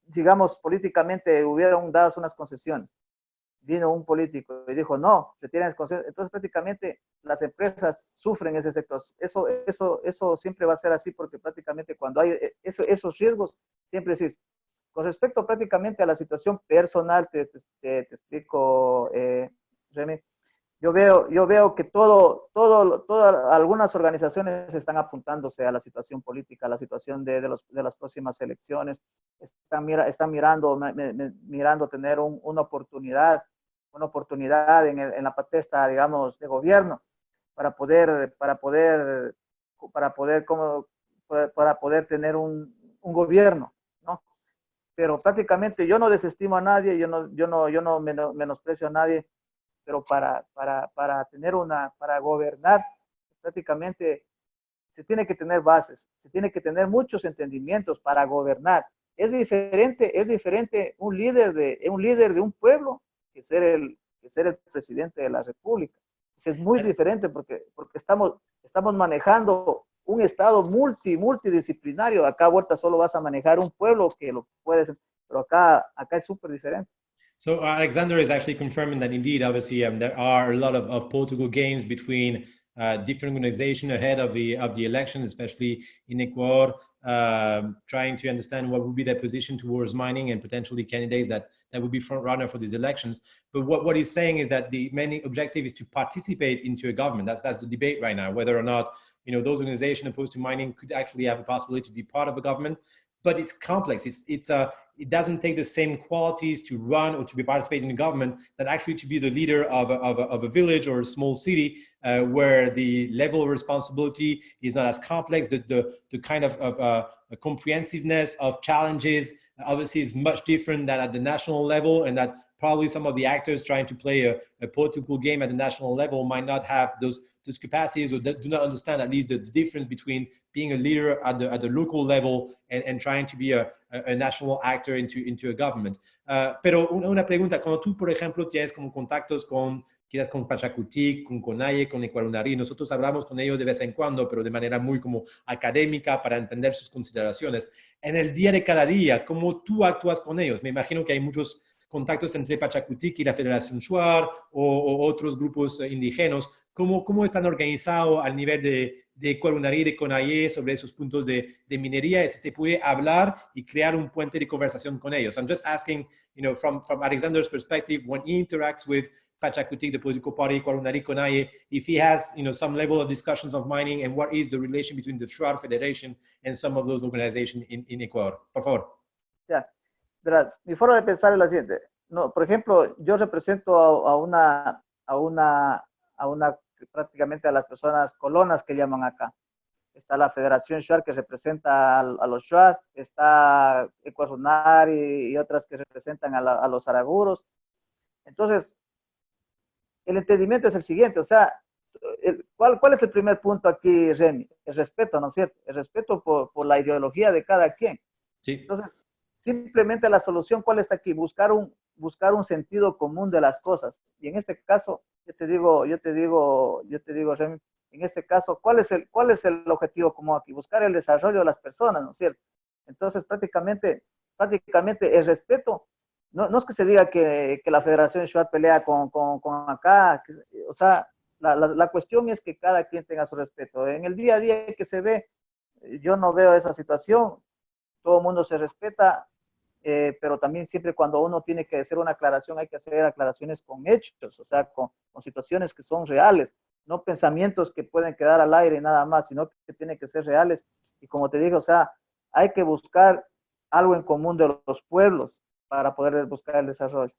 digamos, políticamente hubieron dadas unas concesiones, vino un político y dijo, no, se tienen concesiones, entonces prácticamente las empresas sufren ese sector. Eso siempre va a ser así, porque prácticamente cuando hay esos riesgos, siempre existen. Con respecto prácticamente a la situación personal, te explico, Remy. Yo veo que algunas organizaciones están apuntándose a la situación política, a la situación de las próximas elecciones. Están mirando tener una oportunidad en la protesta, digamos, de gobierno para poder tener un gobierno, ¿no? Pero prácticamente yo no desestimo a nadie, yo no menosprecio a nadie, pero para gobernar, prácticamente se tiene que tener bases, se tiene que tener muchos entendimientos para gobernar. Es diferente un líder de un pueblo que ser el presidente de la República. Es muy diferente porque estamos manejando un estado multidisciplinario. Acá a vuelta solo vas a manejar un pueblo que lo puedes, pero acá es súper diferente. So Alexander is actually confirming that indeed, obviously, there are a lot of political games between different organizations ahead of the elections, especially in Ecuador, trying to understand what would be their position towards mining and potentially candidates that would be front runner for these elections. But what he's saying is that the main objective is to participate into a government. That's the debate right now, whether or not those organizations opposed to mining could actually have a possibility to be part of a government. But it's complex. It doesn't take the same qualities to run or to be participating in government that actually to be the leader of a village or a small city where the level of responsibility is not as complex. The kind of comprehensiveness of challenges obviously is much different than at the national level, and that probably some of the actors trying to play a political game at the national level might not have those capacities, or do not understand at least the difference between being a leader at the local level and trying to be a national actor into a government. Pero una pregunta, cuando tú, por ejemplo, tienes como contactos quizás con Pachacutic, con CONAIE, con Ecuarunarí, nosotros hablamos con ellos de vez en cuando, pero de manera muy como académica para entender sus consideraciones. En el día de cada día, ¿cómo tú actúas con ellos? Me imagino que hay muchos contactos entre Pachakutik y la Federación Shuar o otros grupos indígenas. ¿Cómo están organizados al nivel de Cuarunarí, de Conayé, sobre esos puntos de minería? Si se puede hablar y crear un puente de conversación con ellos. I'm just asking, from Alexander's perspective, when he interacts with Pachakutik, the political party, Cuarunarí, Conaye, if he has, some level of discussions of mining and what is the relation between the Shuar Federation and some of those organizations in Ecuador. Por favor. Ya, verás, mi forma de pensar es la siguiente. No, por ejemplo, yo represento a una prácticamente a las personas colonas que llaman acá. Está la Federación Shuar que representa a los Shuar, está Ecuazunari y otras que representan a los Araguros. Entonces, el entendimiento es el siguiente, o sea, ¿cuál es el primer punto aquí, Remy? El respeto, ¿no es cierto? El respeto por la ideología de cada quien. Sí. Entonces, simplemente la solución, ¿cuál está aquí? Buscar un sentido común de las cosas. Y en este caso, yo te digo, Remy, en este caso, ¿cuál es el objetivo común aquí? Buscar el desarrollo de las personas, ¿no es cierto? Entonces, prácticamente el respeto, no es que se diga que la Federación Shuar pelea con acá, o sea, la cuestión es que cada quien tenga su respeto. En el día a día que se ve, yo no veo esa situación, todo el mundo se respeta, pero también siempre cuando uno tiene que hacer una aclaración, hay que hacer aclaraciones con hechos, o sea, con situaciones que son reales, no pensamientos que pueden quedar al aire y nada más, sino que tienen que ser reales. Y como te digo, o sea, hay que buscar algo en común de los pueblos para poder buscar el desarrollo.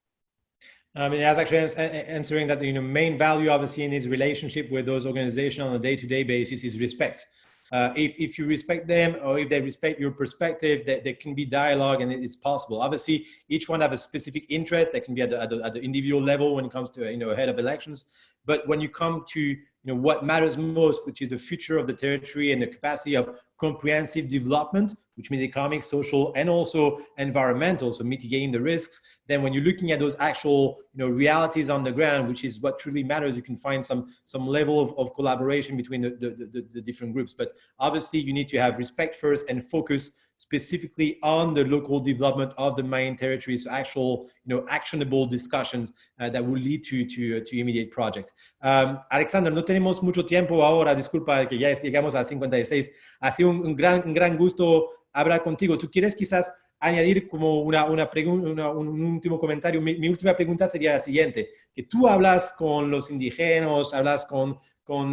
I mean, that's actually answering that, main value obviously in his relationship with those organizations on a day-to-day basis is respect. If you respect them or if they respect your perspective, there can be dialogue and it's possible. Obviously, each one have a specific interest that can be at the individual level when it comes to, ahead of elections. But when you come to, what matters most, which is the future of the territory and the capacity of comprehensive development, which means economic, social, and also environmental, so mitigating the risks, then when you're looking at those actual, realities on the ground, which is what truly matters, you can find some level of collaboration between the different groups. But obviously, you need to have respect first and focus specifically on the local development of the mining territories, so actual, actionable discussions that will lead to immediate project. Alexander, no tenemos mucho tiempo ahora, disculpa que ya llegamos a 56. Ha sido un gran gusto hablar contigo. ¿Tú quieres quizás añadir como un último comentario? Mi última pregunta sería la siguiente, que tú hablas con los indígenas, hablas con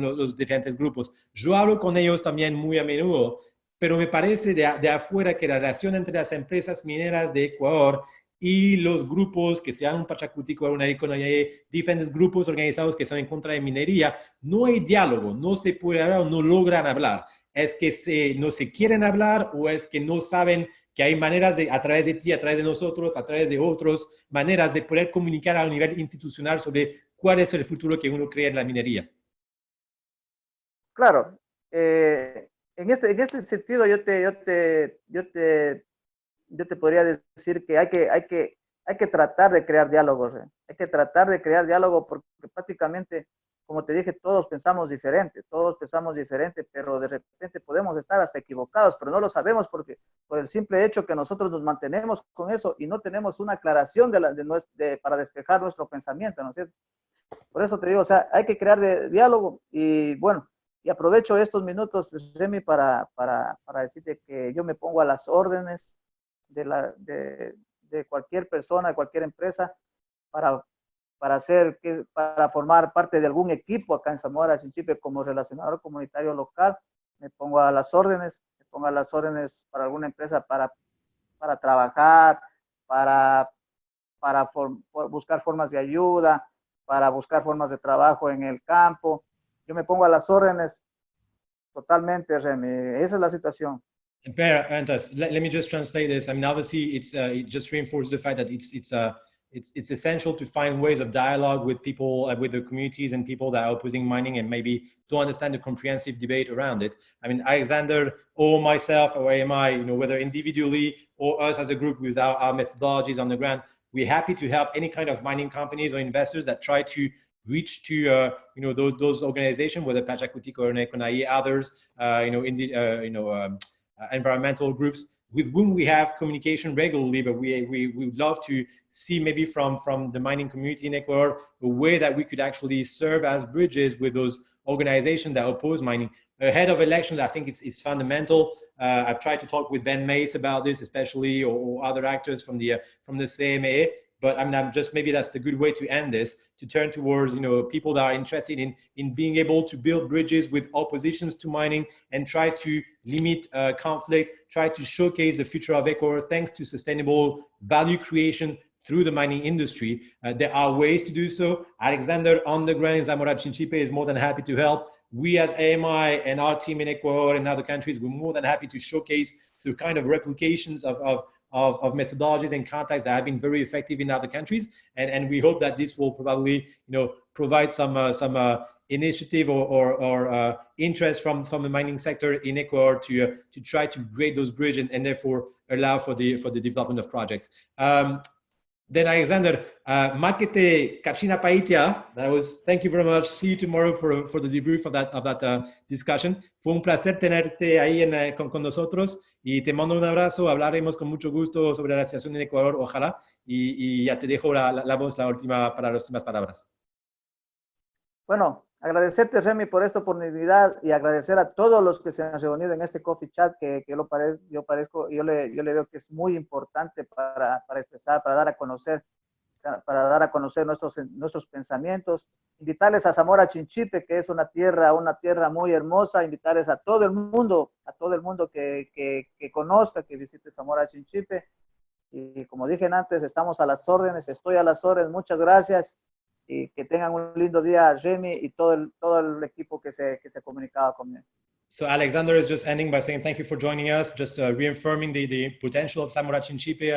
los diferentes grupos. Yo hablo con ellos también muy a menudo, pero me parece de afuera que la relación entre las empresas mineras de Ecuador y los grupos que sean un Pachakutik, diferentes grupos organizados que son en contra de minería, no hay diálogo, no se puede hablar o no logran hablar. ¿Es que no se quieren hablar o es que no saben que hay maneras a través de ti, a través de nosotros, a través de otras maneras de poder comunicar a un nivel institucional sobre cuál es el futuro que uno cree en la minería? Claro, en este sentido yo te podría decir que hay que tratar de crear diálogos, hay que tratar de crear diálogo porque prácticamente, como te dije, todos pensamos diferente, pero de repente podemos estar hasta equivocados, pero no lo sabemos porque por el simple hecho que nosotros nos mantenemos con eso y no tenemos una aclaración para despejar nuestro pensamiento, ¿no es cierto? Por eso te digo, o sea, hay que crear diálogo y bueno, y aprovecho estos minutos, Remy, para decirte que yo me pongo a las órdenes de cualquier persona, de cualquier empresa, para formar parte de algún equipo acá en Zamora Chinchipe como relacionador comunitario local. Me pongo a las órdenes para alguna empresa para trabajar, para buscar formas de ayuda, para buscar formas de trabajo en el campo. Yo me pongo a las órdenes totalmente, Remy. Esa es la situación. Antas, let me just translate this. I mean, obviously, it just reinforces the fact that it's essential to find ways of dialogue with people, with the communities and people that are opposing mining, and maybe to understand the comprehensive debate around it. I mean, Alexander or myself or AMI, whether individually or us as a group with our methodologies on the ground, we're happy to help any kind of mining companies or investors that try to reach to those organizations, whether Pachakutik or Nekonayi, others, environmental groups, with whom we have communication regularly, but we would love to see maybe from the mining community in Ecuador, a way that we could actually serve as bridges with those organizations that oppose mining. Ahead of elections, I think it's fundamental. I've tried to talk with Ben Mace about this, especially, or other actors from the CMA. But I'm just, maybe that's the good way to end this, to turn towards, you know, people that are interested in being able to build bridges with oppositions to mining and try to limit conflict, try to showcase the future of Ecuador thanks to sustainable value creation through the mining industry. There are ways to do so. Alexander on the ground in Zamora Chinchipe is more than happy to help. We as AMI and our team in Ecuador and other countries, we're more than happy to showcase the kind of replications of methodologies and contacts that have been very effective in other countries, and we hope that this will probably, you know, provide some initiative or interest from the mining sector in Ecuador to try to create those bridges and therefore allow for the development of projects. Then Alexander, Makete Kachina Paitia, thank you very much. See you tomorrow for the debrief of that discussion. Fue un placer tenerte ahí con nosotros y te mando un abrazo. Hablaremos con mucho gusto sobre la situación en Ecuador, ojalá. Y ya te dejo la voz, la última, para las últimas palabras. Bueno, agradecerte, Remy, por esta oportunidad y agradecer a todos los que se han reunido en este coffee chat, que yo le veo que es muy importante para expresar, para dar a conocer nuestros pensamientos. Invitarles a Zamora Chinchipe, que es una tierra muy hermosa, invitarles a todo el mundo que conozca, que visite Zamora Chinchipe. Y como dije antes, estamos a las órdenes, estoy a las órdenes. Muchas gracias. Y que tengan un lindo día, Remy, y todo el equipo que se comunicaba conmigo. So Alexander is just ending by saying thank you for joining us, just reaffirming the potential of Zamora Chinchipe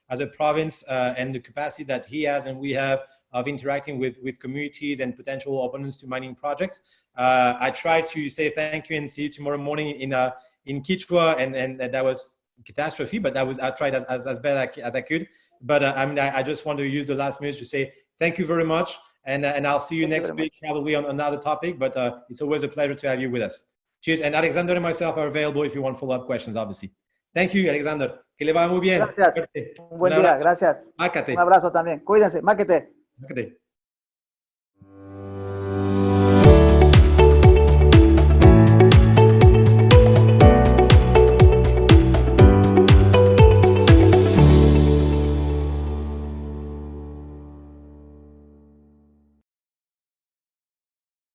as a province and the capacity that he has and we have of interacting with communities and potential opponents to mining projects. I tried to say thank you and see you tomorrow morning in Quechua, and that was catastrophe, but I tried as best as I could. But I just want to use the last minutes to say thank you very much, and I'll see you next week, probably on another topic, but it's always a pleasure to have you with us. Cheers, and Alexander and myself are available if you want follow-up questions, obviously. Thank you, Alexander. Que le vaya muy bien. Gracias. Un buen día, gracias. Mácate. Un abrazo también. Cuídense, máquete. Mácate.